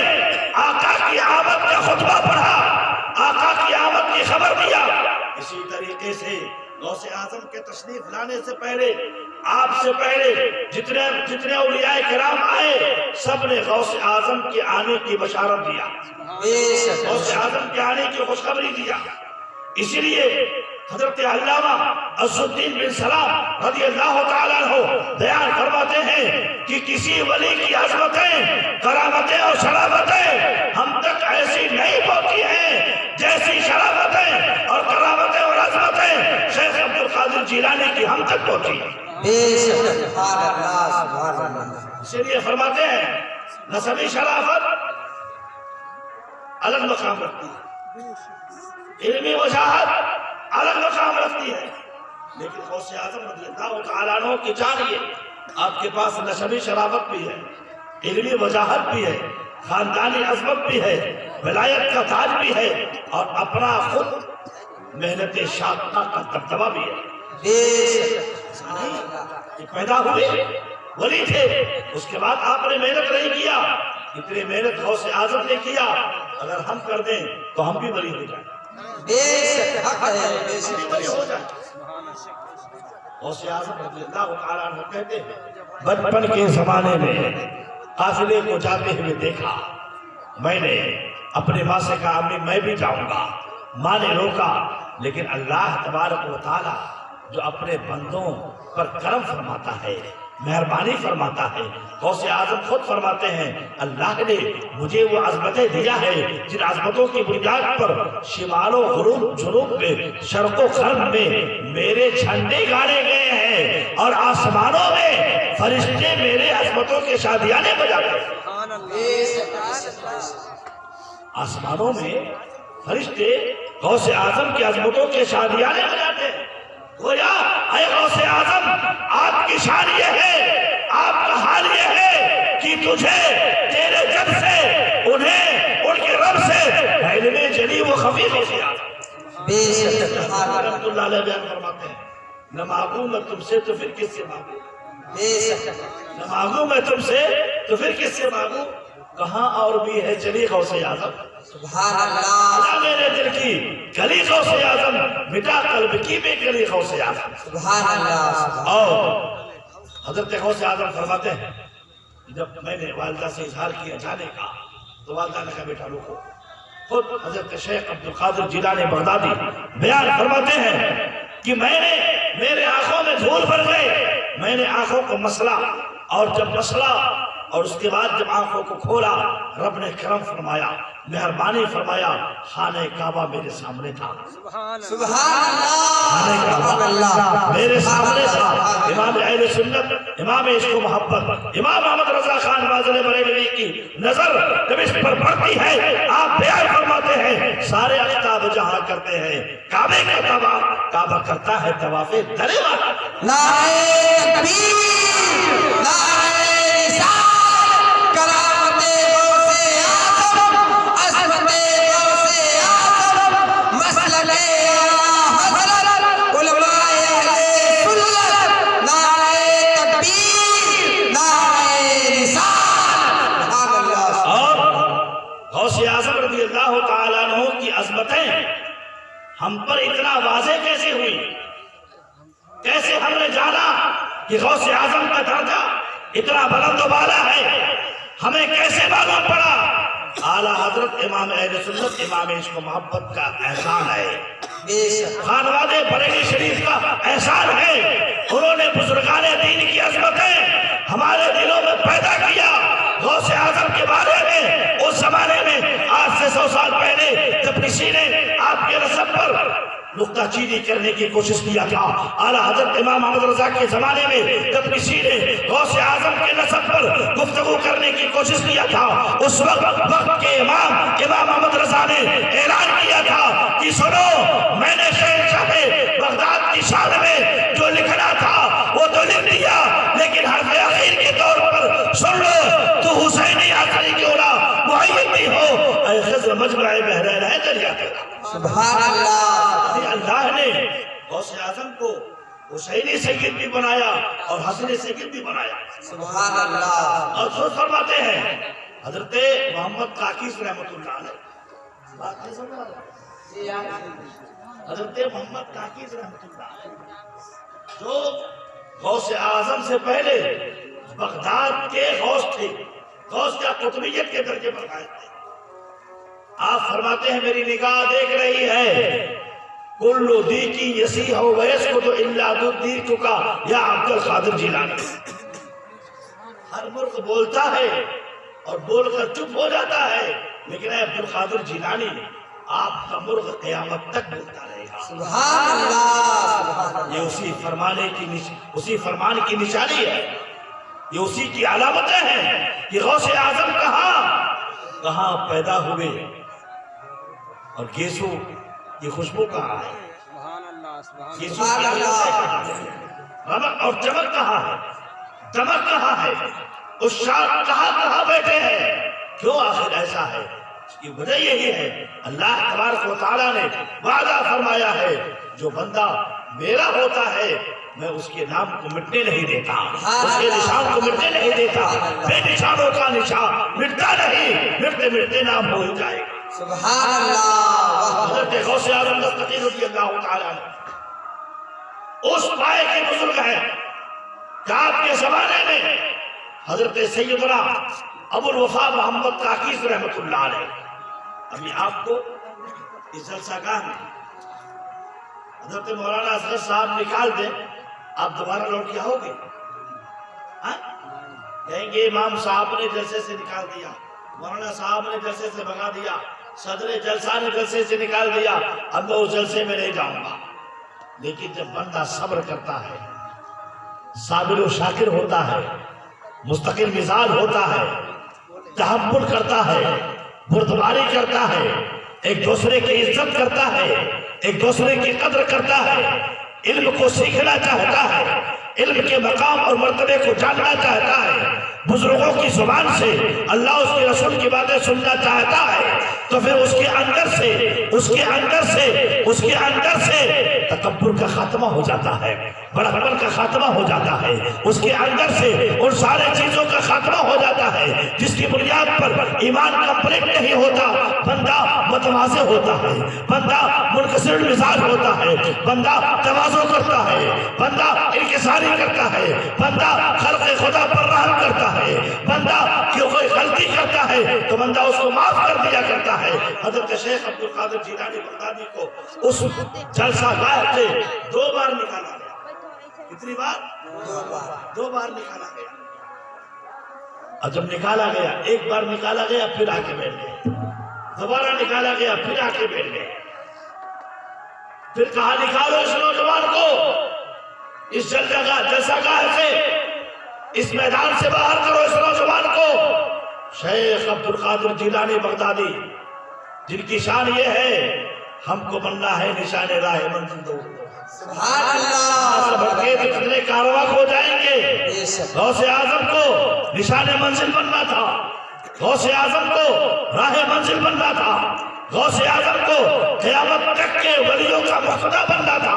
آقا کی آمد کا خطبہ پڑھا، آقا کی آمد کی خبر دیا، اسی طریقے سے غوث اعظم کے تشریف لانے سے پہلے آپ سے پہلے جتنے اولیاء کرام آئے سب نے غوث اعظم کے آنے کی بشارت دیا، غوث اعظم کے آنے کی خوشخبری دیا۔ اسی لیے حضرت علامہ عز الدین بن سلام رضی اللہ تعالیٰ عنہ بیان فرماتے ہیں کہ کسی ولی کی عظمتیں، کرامتیں اور شرافتیں ہم تک ایسی نہیں پہنچی ہیں جیسی شرافتیں اور کرامتیں اور عظمتیں شیخ عبد القادر جیلانی کی ہم تک پہنچی ہیں۔ اسی لیے فرماتے ہیں نسبی شرافت الگ مقام رکھتی ہے، علمی وجاہت الگ مقام رکھتی ہے، لیکن غوث اعظم رضی اللہ تعالیٰ عنہ کی جانیے آپ کے پاس نسبی شرافت بھی ہے، علمی وجاہت بھی ہے، خاندانی عظمت بھی ہے، ولایت کا تاج بھی ہے، اور اپنا خود محنت شاقہ کا دبدبہ بھی ہے۔ پیدا ہوئے ولی تھے، اس کے بعد آپ نے محنت نہیں کیا، اتنی محنت غوث اعظم نے کیا اگر ہم کر دیں تو ہم بھی بری ہو جائیں، بے شک حق ہے، بے ہم بھی شک بری ہو جائیں۔ غوث اعظم رضی اللہ تعالیٰ عنہ کہتے ہیں بچپن کے زمانے میں قافلے کو جاتے ہوئے دیکھا، میں نے اپنے ماں سے کہا امی میں بھی جاؤں گا، ماں نے روکا، لیکن اللہ تبارک و تعالیٰ جو اپنے بندوں پر کرم فرماتا ہے، مہربانی فرماتا ہے، غوث اعظم خود فرماتے ہیں اللہ نے مجھے وہ عظمتیں دیا ہے جن عظمتوں کی بنیاد پر شمال و غروب جنوب میں شرق و غرب میں میرے جھنڈے گاڑے گئے ہیں اور آسمانوں میں فرشتے میرے عظمتوں کے شادیانے بجاتے ہیں۔ بے شک بے شک بے شک۔ آسمانوں میں فرشتے غوث اعظم کی عظمتوں کے شادیانے بجاتے ہیں۔ گویا اے غوث اعظم آپ کی شان یہ ہے، آپ کا حال یہ ہے کہ تجھے تیرے جب سے انہیں ان کے رب سے علم جلی و خفی غوث اعظم بے شک رحمت اللہ علیہ بیان فرماتے ہیں نہ مانگوں میں تم سے تو پھر کس سے مانگوں، بے شک نہ مانگوں میں تم سے تو پھر کس سے مانگوں، کہاں اور بھی ہے چلی غوث اعظم، سبحان اللہ میرے دل کی گلی غوث اعظم، مٹا قلب کی بے گلی غوث اعظم۔ سبحان اللہ۔ اور حضرت غوث اعظم فرماتے ہیں جب میں نے والدہ سے اظہار کیا جانے کا تو والدہ نے کہا بیٹا رکو، خود حضرت شیخ عبدالقادر جیلانی بغدادی بیان فرماتے ہیں کہ میرے آنکھوں میں دھول بھر گئے، میں نے آنکھوں کو مسلا، اور جب مسلا اور اس کے بعد جب آنکھوں کو کھولا رب نے کرم فرمایا، مہربانی فرمایا، خانہ کعبہ میرے سامنے تھا، سبحان اللہ میرے سامنے تھا۔ امام اہل سنت، امام عشق و محبت، امام محمد رضا خان بازل بریلوی کی نظر جب اس پر پڑتی ہے آپ بیان فرماتے ہیں سارے اختاب جہاں کرتے ہیں کعبے کا طواف، کعبہ کرتا ہے طواف درے والا۔ نعرہ تکبیر، نعرہ رسالت، کرامت غوث اعظم، عظمت غوث اعظم، مسلک اعلیٰ حضرت علماء اہل سنت، نعرہ تکبیر، نعرہ رسالت، سبحان اللہ۔ اور غوث اعظم رضی اللہ تعالیٰ عنہ کی عظمتیں ہم پر اتنا واضح کیسے ہوئی، کیسے ہم نے جانا کہ غوث اعظم کا درجہ اتنا بلند و بالا ہے، ہمیں کیسے معلوم پڑا؟ اعلیٰ حضرت امام اہل سنت امام عشق و محبت کا احسان ہے، بے شک خانوادے بریلی شریف کا احسان ہے، انہوں نے بزرگان دین کی عظمتیں ہمارے دلوں میں پیدا کیا۔ غوث اعظم کے بارے میں اس زمانے میں آج سے 100 سال پہلے جب کسی نے آپ کے نسب پر نقطہ چینی کرنے کی کوشش کیا تھا، اعلیٰ حضرت امام محمد رضا کے زمانے میں جب کسی نے غوث اعظم کے نسب پر گفتگو کرنے کی کوشش کیا تھا، اس وقت کے امام محمد رضا نے اعلان کیا تھا کہ سنو میں نے شہنشاہ بغداد کی شان میں جو لکھنا تھا وہ تو لکھ دیا، لیکن حرف اخیر کے طور پر سن لو تو حسینی عصری کی اولاد معین بھی ہو، اے خضر مجمع بحرین ہے دریا تیرا۔ سبحان اللہ۔ اللہ نے غوث اعظم کو حسینی سید بھی بنایا اور حسنی سید بھی بنایا۔ سبحان اللہ۔ اور خود فرماتے ہیں حضرت محمد کاکیز رحمت اللہ علیہ، بات نہیں سمجھ رہا؟ حضرت محمد کاکیز رحمت اللہ علیہ جو غوث اعظم سے پہلے بغداد کے غوث تھے، غوث کا قطبیت کے درجے پر قائم تھے، آپ فرماتے ہیں میری نگاہ دیکھ رہی ہے کلو دی کی یسیح و ویسکت الا دیر کا یا عبد القادر جیلانی، ہر مرغ بولتا ہے اور بول کر چپ ہو جاتا ہے، لیکن اے عبد القادر جیلانی آپ کا مرغ قیامت تک بولتا رہے گا۔ سبحان اللہ۔ یہ اسی فرمان کی نشانی ہے، یہ اسی کی علامتیں ہیں کہ غوث اعظم کہاں پیدا ہوئے اور گیسو کی خوشبو کہاں ہے، گیسو کی خوشبو کہاں ہے، رمق اور چمک کہاں ہے، دمک کہاں ہے، عشاق کہاں بیٹھے ہیں، کیوں آخر ایسا ہے؟ اس کی وجہ یہی ہے اللہ تبارک و تعالیٰ نے وعدہ فرمایا ہے جو بندہ میرا ہوتا ہے میں اس کے نام کو مٹنے نہیں دیتا، اس کے نشان کو مٹنے نہیں دیتا، بے نشانوں کا نشان مٹتا نہیں، مٹتے مٹتے نام ہو جائے گا۔ سبحان اللہ حضرت غوث اعظم دستگیر رضی اللہ تعالیٰ عنہ اس پائے کے بزرگ ہیں کہ آپ کے زمانے میں حضرت سیدنا ابو الوفا محمد کاکیز رحمۃ اللہ علیہ، ابھی آپ کو اس جلسہ گاہ میں حضرت مولانا اصغر صاحب نکال دیں، آپ دوبارہ لوٹ کے آؤ گے؟ کہیں گے امام صاحب نے جلسے سے نکال دیا، مولانا صاحب نے جلسے سے بھگا دیا، صدر جلسہ نے جلسے سے نکال دیا، اب میں اس جلسے میں نہیں جاؤں گا۔ لیکن جب بندہ صبر کرتا ہے، صابر و شاکر ہوتا ہے، مستقل مزاج ہوتا ہے، تحمل کرتا ہے، بردباری کرتا ہے، ایک دوسرے کی عزت کرتا ہے، ایک دوسرے کی قدر کرتا ہے، علم کو سیکھنا چاہتا ہے، علم کے مقام اور مرتبے کو جاننا چاہتا ہے، بزرگوں کی زبان سے اللہ اس کے رسول کی باتیں سننا چاہتا ہے، تو پھر اس کے اندر سے تکبر کا خاتمہ ہو جاتا ہے، بڑکپن کا خاتمہ ہو جاتا ہے، اس کے اندر سے ان سارے چیزوں کا خاتمہ ہو جاتا ہے جس کی بنیاد پر ایمان کمپلیٹ نہیں ہوتا، بندہ متواضع ہوتا ہے، بندہ منکسر مزاج ہوتا ہے، بندہ تواضع کرتا ہے، بندہ انکساری کرتا ہے، بندہ خلق خدا پر رحم کرتا ہے، بندہ کیوں کوئی غلطی کرتا ہے تو بندہ اس کو معاف کر دیا کرتا ہے۔ حضرت شیخ عبد القادر جیلانی بغدادی کو اس جلسہ گاہ سے 2 بار نکالا گیا۔ کتنی بار؟ 2 بار نکالا گیا۔ اور جب نکالا گیا، ایک بار نکالا گیا پھر آ کے بیٹھ گئے، دوبارہ نکالا گیا پھر آ کے بیٹھ گئے، پھر کہا نکالو اس نوجوان کو اس جلسہ گاہ سے، اس میدان سے باہر کرو اس نوجوان کو۔ شیخ عبد القادر جیلانی بغدادی جن کی شان یہ ہے ہم کو بننا ہے نشان راہ منزل دو، سبحان اللہ بڑھے کتنے کارواں ہو جائیں گے۔ غوث اعظم کو نشان منزل بننا تھا، غوث اعظم کو راہ منزل بننا تھا، غوث اعظم کو قیامت تک کے ولیوں کا مقتدا بننا تھا،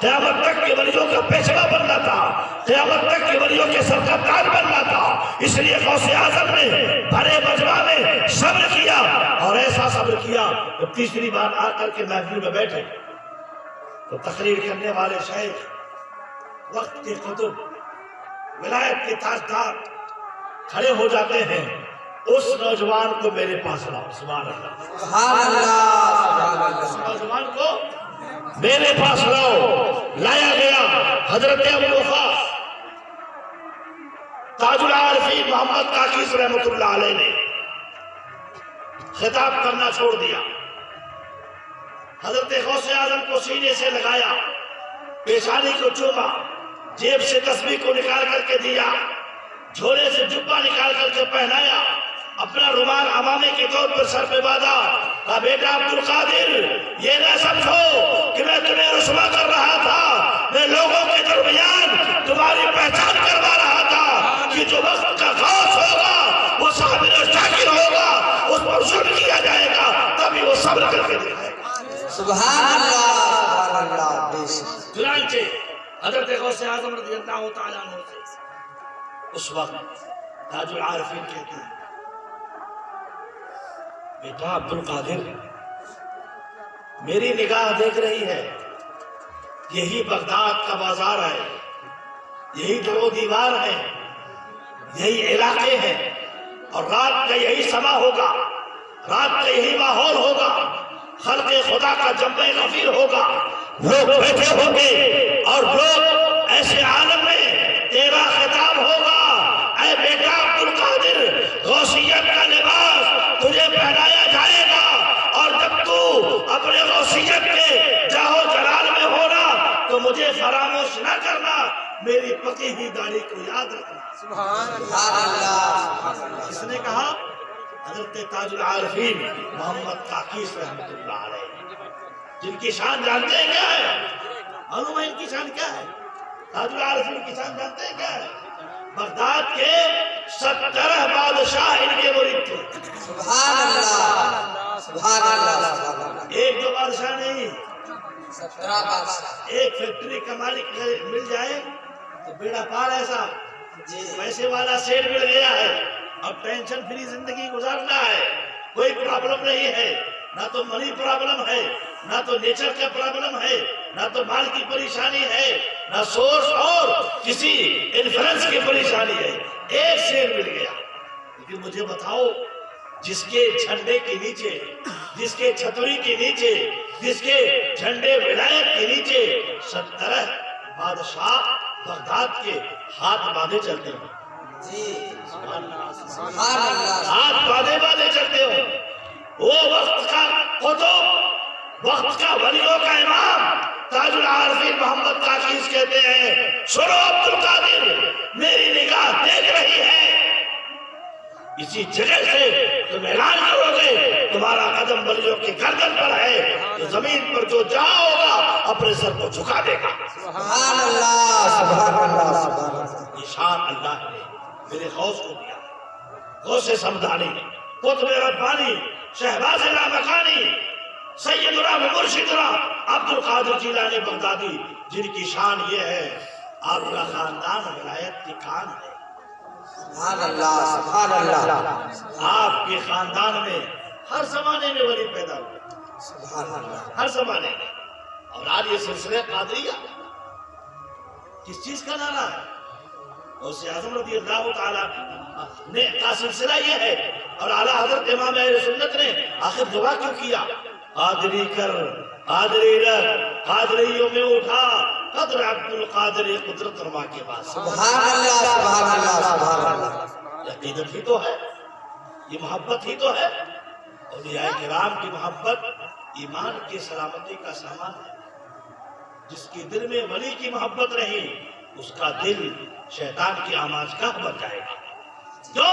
قیامت تک کے ولیوں کا پیشوا بننا تھا، قیامت تک کے ولیوں کے سرکردار بننا تھا۔ اس لیے غوث اعظم نے بھرے مجمع میں صبر کیا، اور ایسا صبر کیا کہ تیسری بار آ کر کے محفل میں بیٹھے تو تقریر کرنے والے شیخ، وقت کے قطب، ولایت کے تاجدار کھڑے ہو جاتے ہیں، اس نوجوان کو میرے پاس لاؤ۔ سبحان اللہ، سبحان اللہ اس نوجوان کو میرے پاس لاؤ۔ لایا گیا، حضرت ابو الوفا تاج العارفین محمد کاکیز رحمۃ اللہ علیہ نے خطاب کرنا چھوڑ دیا، حضرت غوث اعظم کو سینے سے لگایا، پیشانی کو چوما، جیب سے تسبیح کو نکال کر کے دیا، جھولے سے جبہ نکال کر کے پہنایا، اپنا رومال امامے کے طور پر سر پہ باندھا، کہا بیٹا عبد القادر یہ نہ سمجھو کہ میں تمہیں رسوا کر رہا تھا، میں لوگوں کے درمیان تمہاری پہچان کروا رہا تھا کہ جو وقت کا غوث ہوگا وہ صابر و شاکر ہوگا، اس پر ظلم کیا جائے گا تبھی وہ صبر کر کے دکھائے گا۔ سبحان اللہ بے شک۔ چنانچہ حضرت غوث اعظم رضی اللہ تعالیٰ عنہ سے اس وقت تاج العارفین کہتے ہیں بیٹا عبد القادر میری نگاہ دیکھ رہی ہے، یہی بغداد کا بازار ہے، یہی در و دیوار ہے، یہی علاقے ہیں، اور رات کا یہی سما ہوگا، رات کا یہی ماحول ہوگا، خلق خدا کا جمع غفیر ہوگا، لوگ بیٹھے ہوں گے اور لوگ ایسے عالم میں تیرا خطاب ہوگا، اے بیٹا عبد القادر غوثیت کا لباس تجھے پہنایا جائے گا، اور جب تو اپنے غوثیت کے جاہو جلال میں ہونا تو مجھے فراموش نہ کرنا، میری پکی ہوئی داڑھی کو یاد رکھنا۔ سبحان اللہ اس نے کہا حضرت تاج العارفین محمد کاکیز رحمۃ اللہ علیہ، جن کی شان جانتے ہیں کیا ہے؟ معلوم ہے ان کی شان کیا ہے؟ تاج العارفین کی شان جانتے ہیں کیا ہے؟ بغداد کے 17 بادشاہ ان کے مرید تھے۔ سبحان اللہ سبحان اللہ ایک دو بادشاہ نہیں، 17 بادشاہ۔ ایک فیکٹری کا مالک مل جائے تو بیڑا پار ایسا، پیسے والا سیٹ مل گیا ہے، اب ٹینشن فری زندگی گزارنا ہے، کوئی پرابلم نہیں ہے، نہ تو منی پرابلم ہے، نہ تو نیچر کا پرابلم ہے، نہ تو مال کی پریشانی ہے، نہ سورس اور کسی انفلوئنس کی پریشانی ہے، ایک شیر مل گیا۔ لیکن مجھے بتاؤ، جس کے جھنڈے کے نیچے، جس کے چھتری کے نیچے، جس کے جھنڈے ولایت کے نیچے 17 بادشاہ بغداد کے ہاتھ باندھے چلتے ہیں، ہاتھ باندھے چلتے ہو، وہ وقت کا قطب، وقت کا ولیوں کا امام تاج العارفین محمد کاشیز کہتے ہیں، سنو عبد القادر، میری نگاہ دیکھ رہی ہے، اسی جگہ سے تم اعلان کرو گے تمہارا قدم ولیوں کی گردن پر ہے، تو زمین پر جو جہاں ہوگا اپنے سر کو جھکا دے گا۔ سبحان اللہ، سبحان اللہ، سبحان اللہ۔ یہ شان اللہ نے میرے غوث کو دیا، غوث سمدانی، قطب ربانی، شہباز لامکانی، سیدنا مرشدنا عبد القادر جیلانی بغدادی، جن کی شان یہ ہے آپ کا خاندان ولایت کی کان ہے۔ سبحان اللہ، سبحان اللہ، آپ کے خاندان میں ہر زمانے میں ولی پیدا ہوئے، سبحان اللہ۔ ہر زمانے میں۔ اور آج یہ سلسلہ قادریہ کس چیز کا نعرہ ہے؟ غوث اعظم رضی اللہ تعالیٰ نے کا سلسلہ یہ ہے، اور اعلیٰ حضرت امام اہل سنت نے آخر دعا کیوں کیا؟ قادری کر، قادری رہ، قادریوں میں اٹھا، قدر عبد القادر قدرت رما کے بعد۔ سبحان اللہ، سبحان اللہ، سبحان اللہ۔ عقیدت ہی تو ہے، یہ محبت ہی تو ہے۔ اولیاء کرام کی محبت ایمان کی سلامتی کا سامان ہے۔ جس کے دل میں ولی کی محبت نہیں، اس کا دل شیطان کی آماج کا بن جائے گا۔ جو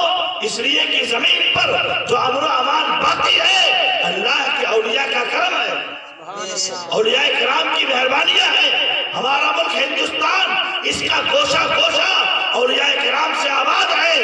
اس لیے کی زمین پر جو امن و امان باقی ہے، اللہ کے اولیاء کا کرم ہے، اولیاء کرام کی مہربانیاں ہیں۔ ہمارا ملک ہندوستان، اس کا گوشہ گوشہ اولیاء کرام سے آباد ہے۔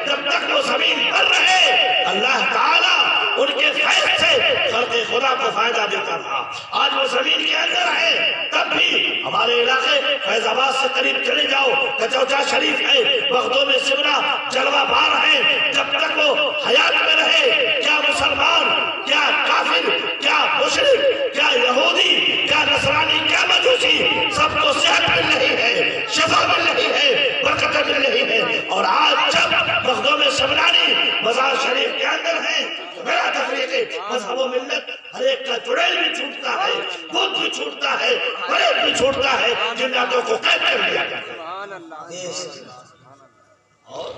جب تک وہ زمین پر رہے، اللہ تعالیٰ ان کے فیض سے خلق خدا کو فائدہ دیتا تھا۔ آج وہ زمین کے اندر ہے، تب بھی ہمارے علاقے فیض آباد سے قریب چلے جاؤ، کچوچا شریف ہے، بغدوں میں سمرا جلوہ بار ہے، جب تک وہ حیات میں رہے، کیا مسلمان، کیا کافر، کیا مشرک، کیا یہودی، کیا نصرانی، کیا مجوسی، سب کو صحت مل رہی ہے، شفا مل رہی ہے، برکت مل رہی ہے۔ اور آج جب بغدوں میں سمرانی مزار شریف کے اندر ہے، تو میرا تفریق مذہب و ملت ہر ایک کا چڑیل بھی چھوٹتا ہے، بدھ بھی چھوٹتا ہے، فریب بھی چھوٹتا ہے، جناتوں کو قید کر لیا جاتا ہے۔ اور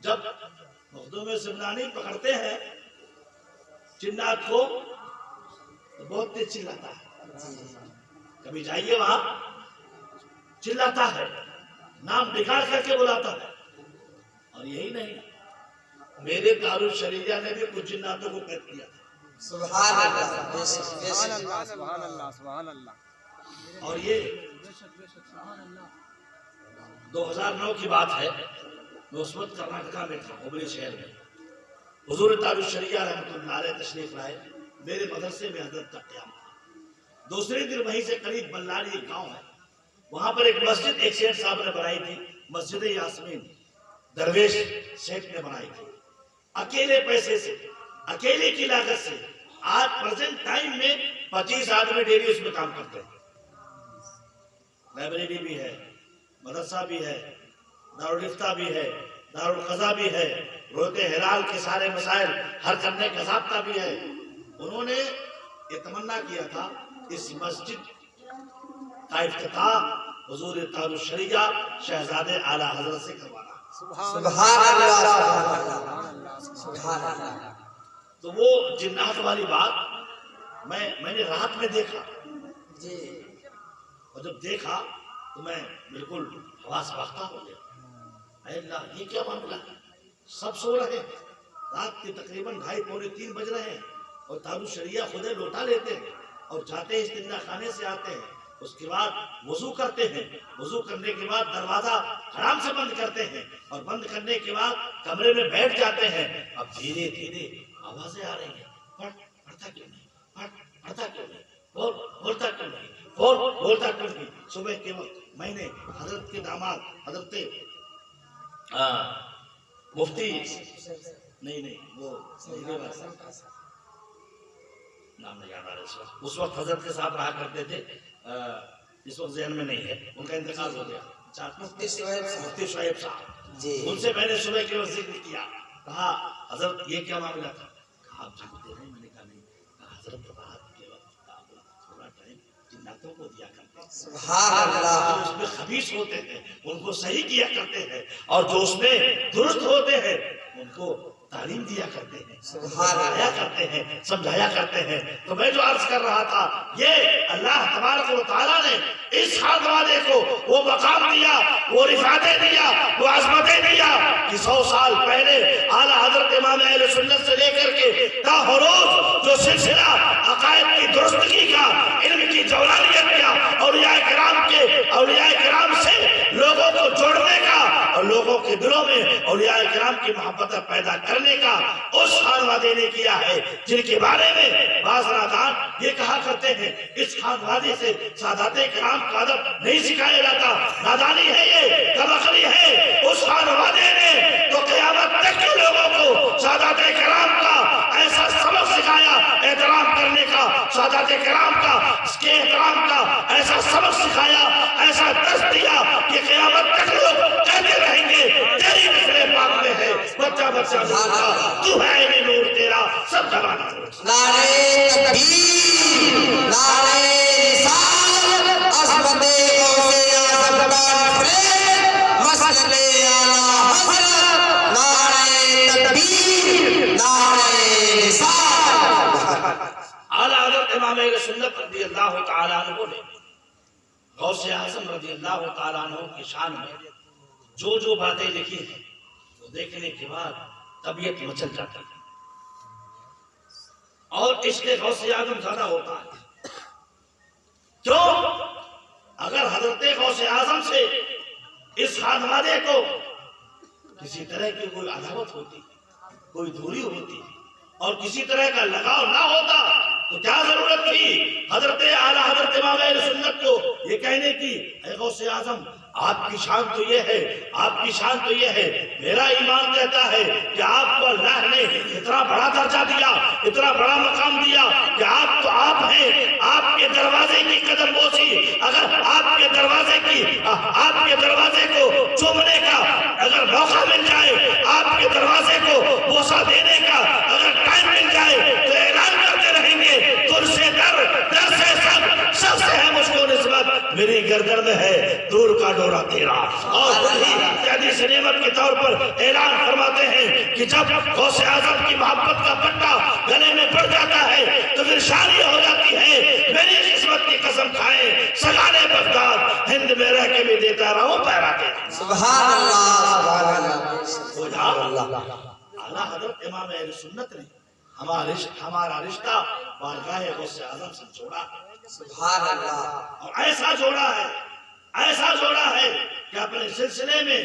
جب بغدوں میں سمرانی پکڑتے ہیں جنات کو، تو بہت تیز چلاتا ہے۔ کبھی جائیے وہاں، چلاتا ہے، نام بگاڑ کر کے بلاتا ہے۔ اور یہی نہیں، میرے دارالشریعہ نے بھی کچھ جناتوں کو قید کیا تھا۔ سبحان اللہ، سبحان اللہ، سبحان اللہ، سبحان اللہ۔ اور یہ 2009 کی بات ہے، میں اس وقت کرناٹکا میں تھا، ہبلی شہر میں۔ حضور تاج الشریعہ رحمۃ اللہ علیہ تشریف لائے، میرے مدرسے میں حضرت کا قیام تھا۔ دوسرے دن وہیں سے قریب بلاری ایک گاؤں ہے، وہاں پر ایک مسجد ایک شیخ صاحب نے بنائی تھی، مسجد یاسمین، درویش شیخ نے بنائی تھی، اکیلے پیسے سے، اکیلے کی لاگت سے۔ آج پریزنٹ ٹائم میں 25 آدمی ڈیلی اس میں کام کرتے ہیں۔ لائبریری بھی ہے، مدرسہ بھی ہے، دارالفتہ بھی ہے، دارالقضا بھی ہے، روت ہلال کے سارے مسائل حل کرنے کا ضابطہ بھی ہے۔ انہوں نے یہ تمنا کیا تھا اس مسجد کا افتتاح حضور تاج الشریعہ شہزادے اعلیٰ حضرت سے کروانا۔ سبحان اللہ، سبحان اللہ، سبحان اللہ۔ تو وہ جنات والی بات میں نے رات میں دیکھا، جی، اور جب دیکھا تو میں بالکل حواس باختہ ہو گیا۔ اے اللہ، یہ کیا معاملہ ہے؟ سب سو رہے ہیں، رات کے تقریباً 2:30 پونے 3 بج رہے ہیں، اور تاج الشریعہ خود لوٹا لیتے ہیں اور جاتے ہیں استنجا خانے سے آتے ہیں، اس کے بعد وضو کرتے ہیں، وضو کرنے کے بعد دروازہ حرام سے بند کرتے ہیں، اور بند کرنے کے بعد کمرے میں بیٹھ جاتے ہیں۔ اب دھیرے دھیرے آوازیں آ رہی ہیں، پڑھتا کیوں نہیں، پڑھتا کیوں نہیں، بولتا کیوں نہیں، بولتا کیوں نہیں۔ صبح کے وقت میں نے حضرت کے داماد حضرت مفتی نہیں وہ نام نہیں یاد آ رہا اس وقت حضرت کے ساتھ رہا کرتے تھے، اس وقت ذہن میں نہیں ہے، ان کا انتقال ہو گیا، مفتی شعیب صاحب مفتی شعیب صاحب جی ان سے میں نے صبح کے وقت ذکر کیا، کہا حضرت یہ کیا معاملہ تھا؟ کہا آپ جانتے ہیں؟ میں نے کہا نہیں۔ کہا حضرت رات کے وقت کا تھوڑا ٹائم جناتوں کو دیا کرتے ہیں، سبحان جو اللہ اس میں خبیث ہوتے ہیں ان کو صحیح کیا کرتے ہیں، اور جو اس میں درست ہوتے ہیں ان کو تعلیم دیا کرتے ہیں، سمجھایا کرتے ہیں، سمجھایا کرتے ہیں۔ تو میں جو عرض کر رہا تھا، یہ اللہ تبارک و تعالیٰ نے اس خاندوانے کو وہ مقام دیا، وہ رفعتیں دیا، وہ عظمتیں دیا کہ 100 سال پہلے اعلیٰ حضرت امام اہل سنت سے لے کر کے تا ہروز جو سلسلہ عقائد کی درستگی کا، علم کی جولانیت کا، اولیاء کرام سے لوگوں کو جوڑنے کا اور لوگوں کے دلوں میں اولیاء کرام کی محبت پیدا کرنے کا اس خانوادے نے کیا ہے، جن کے بارے میں بعض نادان یہ کہا کرتے ہیں اس خانوادے سے سادات کرام کا ادب نہیں سکھایا جاتا، نادانی ہے، یہ کم عقلی ہے۔ اس خانوادے نے تو قیامت تک کے لوگوں کو سادات کرام کا ایسا سبق سکھایا، احترام کرنے کا، سادات کرام کا، اس کے احترام کا ایسا سبق سکھایا، ایسا درس دیا کہ قیامت تک لوگ کہتے رہیں گے تیری نسل پاک میں ہے، بچہ بچہ نور تو ہے عین نور تیرا سب زمانہ۔ نعرے تکبیر، نعرے رسالت، عظمت غوث اعظم کانفرنس، مسجد اعلیٰ حضرت، نعرے تکبیر، نعرے رسالت۔ اعلیٰ حضرت امام اہل سنت رضی اللہ تعالیٰ عنہ نے غوث اعظم رضی اللہ تعالیٰ عنہ کی شان میں جو باتیں لکھی ہیں وہ دیکھنے کے بعد طبیعت مچل جاتی ہے اور عشق غوث اعظم زیادہ ہوتا ہے۔ کیوں؟ اگر حضرت غوث اعظم سے اس خانوادے کو کسی طرح کی کوئی عداوت ہوتی، کوئی دوری ہوتی اور کسی طرح کا لگاؤ نہ ہوتا تو کیا ضرورت تھی حضرت اعلیٰ حضرت امام اہل سنت کو یہ کہنے کی اے غوث اعظم آپ کی شان تو یہ ہے، آپ کی شان تو یہ ہے، میرا ایمان کہتا ہے کہ آپ کو اللہ نے اتنا بڑا درجہ دیا، اتنا بڑا مقام دیا کہ آپ تو آپ ہیں، آپ کے دروازے کی قدم بوسی، اگر آپ کے دروازے کو چومنے کا اگر موقع مل جائے، آپ کے دروازے کو بوسہ دینے کا اگر ٹائم مل جائے تو اعلان کرتے رہیں گے تر سے در سے سب سے ہے مجھ کو نسبت، میری گردن میں ہے دور کا ڈورا تیرا۔ اور وہی حدیث نعمت کے طور پر اعلان فرماتے ہیں کہ جب غوث اعظم کی محبت کا پٹا گلے میں پڑ جاتا ہے تو پھر شادی ہو جاتی ہے، میری قسمت کی قسم کھائیں سگانے بغداد ہند میں رہ کے بھی دیتا رہوں پیرا کے۔ سبحان اللہ، سبحان اللہ۔ اعلیٰ حضرت امام اہل سنت نے ہمارا رشتہ بارگاہ غوث اعظم سے جوڑا ہے، سبحان اللہ۔ اور ایسا جوڑا ہے کہ اپنے سلسلے میں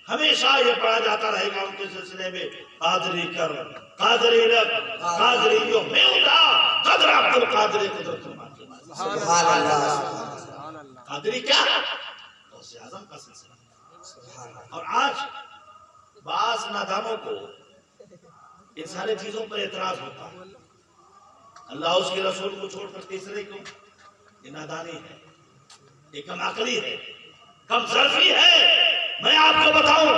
ہمیشہ یہ پڑھا جاتا رہے گا، ان کے سلسلے میں قادری کر، قادری رکھ، قادریوں میں اٹھا قدر عبد القادر قدرت الماکی۔ سبحان اللہ، سبحان اللہ۔ قادری کیا ہے؟ غوث اعظم کا سلسلہ۔ اور آج بعض نادانوں کو ان سارے چیزوں پر اعتراض ہوتا ہے، اللہ اس کے رسول کو چھوڑ کر تیسرے کیوں؟ یہ نادانی ہے، یہ کم عقلی ہے، کم ظرفی ہے۔ میں آپ کو بتاؤں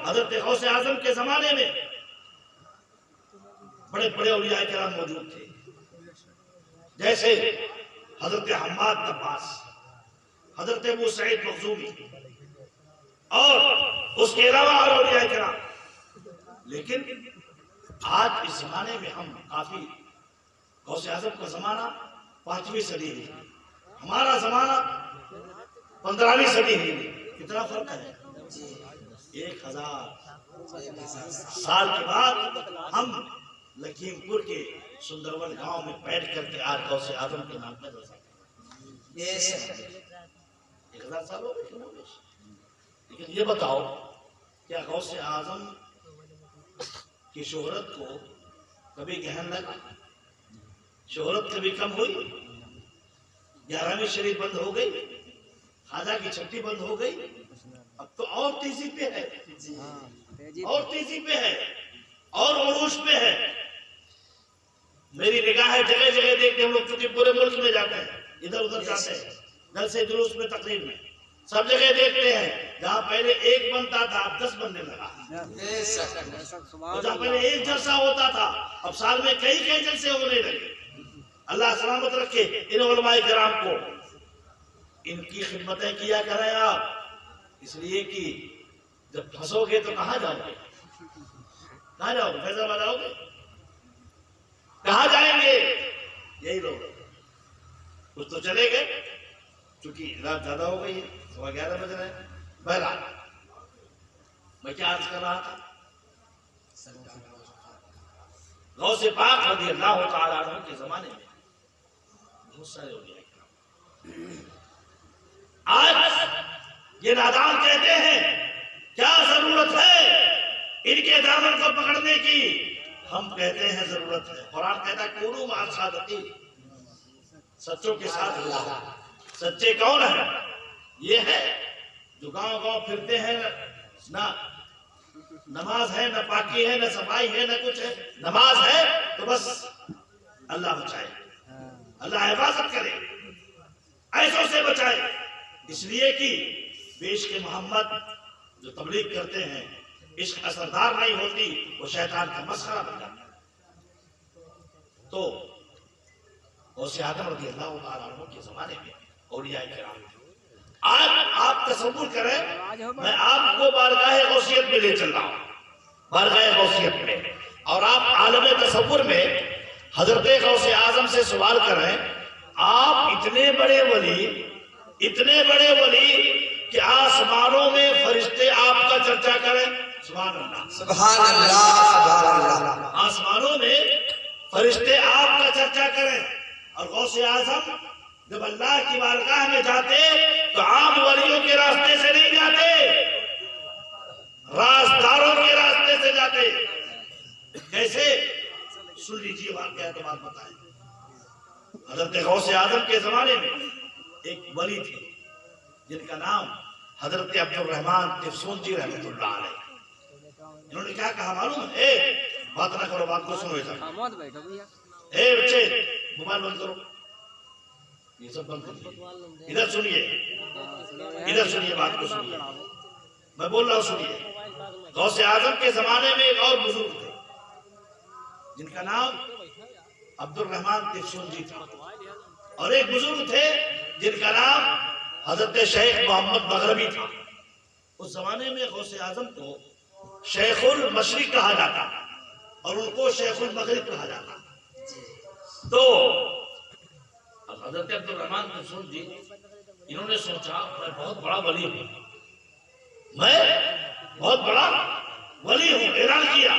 حضرت غوث اعظم کے زمانے میں بڑے بڑے اولیاء کرام موجود تھے، جیسے حضرت حماد نباس، حضرت ابو سعید مخزومی اور اس کے علاوہ اور اولیاء کرام۔ لیکن آج اس زمانے میں ہم کافی، غوث اعظم کا زمانہ 5ویں صدی ہے، ہمارا زمانہ 15ویں صدی ہے، کتنا فرق ہے؟ 1000 سال کے بعد ہم لکھیم پور کے سندرون گاؤں میں بیٹھ کر کے آج غوث اعظم کے نام پر 1000 سال ہو گئے۔ لیکن یہ بتاؤ کیا غوث اعظم کی شہرت کو کبھی گہن لگا؟ شہرت کبھی کم ہوئی؟ 11ویں شریف بند ہو گئی، خواجہ کی چھٹی بند ہو گئی، اب تو اور تیزی پہ ہے، اور تیزی پہ ہے، اور عروج پہ ہے۔ میری نگاہیں جگہ جگہ دیکھتے ہیں ہم لوگ، چونکہ پورے ملک میں جاتے ہیں، ادھر ادھر جاتے ہیں، جلسے جلوس میں، تقریر میں، سب جگہ دیکھتے ہیں جہاں پہلے ایک بنتا تھا اب 10 بننے لگا، اور جہاں پہلے ایک جلسہ ہوتا تھا اب سال میں کئی کئی جلسے ہونے لگے۔ اللہ سلامت رکھے ان علماء کرام کو، ان کی خدمتیں کیا کریں آپ، اس لیے کہ جب پھنسو گے تو کہاں جاؤ گے؟ کہاں جاؤ گے؟ فیض آباد آؤ گے؟ کہاں جائیں گے؟ یہی لوگ کچھ تو چلے گئے، چونکہ رات زیادہ ہو گئی ہے، 11:15 بج رہے ہیں۔ بہرحال میں کیا عرض کر رہا تھا، غوث پاک رضی اللہ تعالیٰ عنہ کے زمانے میں بہت سارے اولیاء کرام، آج یہ نادان کہتے ہیں کیا ضرورت ہے ان کے دامن کو پکڑنے کی؟ ہم کہتے ہیں ضرورت ہے۔ قرآن کہتا ہے کونوا مع الصادقین، سچوں کے ساتھ رہو۔ سچے کون ہیں؟ یہ ہے جو گاؤں گاؤں پھرتے ہیں، نہ نماز ہے، نہ پاکی ہے، نہ صفائی ہے، نہ کچھ ہے، نماز ہے تو بس اللہ بچائے، اللہ حفاظت کرے، ایسوں سے بچائے، اس لیے کہ بے عشق محمد جو تبلیغ کرتے ہیں، عشق اثردار نہیں ہوتی، وہ شیطان کا مسخرہ بن جاتا ہے۔ تو غوث اعظم رضی اللہ تعالیٰ عنہ کے زمانے میں اولیاء کرام، آج آپ تصور کریں میں آپ کو بارگاہ غوثیت میں لے چل رہا ہوں، بارگاہ غوثیت میں، اور آپ عالم تصور میں حضرت غوث اعظم سے سوال کریں، آپ اتنے بڑے ولی کہ آسمانوں میں فرشتے آپ کا چرچا کریں، سبحان اللہ، سبحان اللہ، سبحان اللہ، آسمانوں میں فرشتے آپ کا چرچا کریں، اور غوث اعظم جب اللہ کی بارگاہ میں جاتے تو عام ولیوں کے راستے سے نہیں جاتے، رازداروں کے راستے سے جاتے۔ کیسے؟ سن لیجیے واقعہ تو بات بتائیں۔ حضرت غوث اعظم کے زمانے میں ایک ولی تھے جن کا نام حضرت عبد الرحمن تفسونجی رحمۃ اللہ علیہ۔ انہوں نے کیا کہا معلوم ہے؟ بات نہ کرو، بات کو سنو۔ اے بچے موبائل بند کرو، یہ سب بند کر، ادھر سنیے، بات کو سنیے، میں بول رہا ہوں سنیے۔ غوث اعظم کے زمانے میں ایک اور بزرگ تھے جن کا نام عبد الرحمن تفسونجی تھا، اور ایک بزرگ تھے جن کا نام حضرت شیخ محمد مغربی تھا۔ اس زمانے میں غوث اعظم کو شیخ المشرق کہا جاتا اور ان کو شیخ المغرب کہا جاتا۔ تو حضرت عبد الرحمن تفسونجی انہوں نے سوچا میں بہت بڑا ولی ہوں، اعلان کیا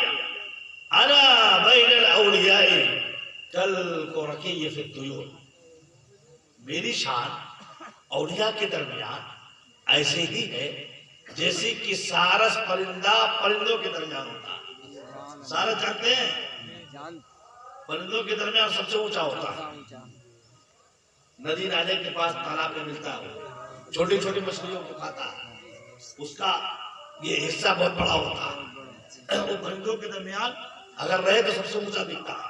انا بین الاولیاء کالقرقی فی الطیور، میری شان اولیاء کے درمیان ایسے ہی ہے جیسے کہ سارس پرندہ پرندوں کے درمیان ہوتا ہے۔ سارس جانتے ہیں پرندوں کے درمیان سب سے اونچا ہوتا ہے، ندی نالے کے پاس تالاب میں ملتا ہے، چھوٹی چھوٹی مچھلیوں کو کھاتا ہے، اس کا یہ حصہ بہت بڑا ہوتا ہے، وہ پرندوں کے درمیان اگر رہے تو سب سے اونچا دکھتا ہے۔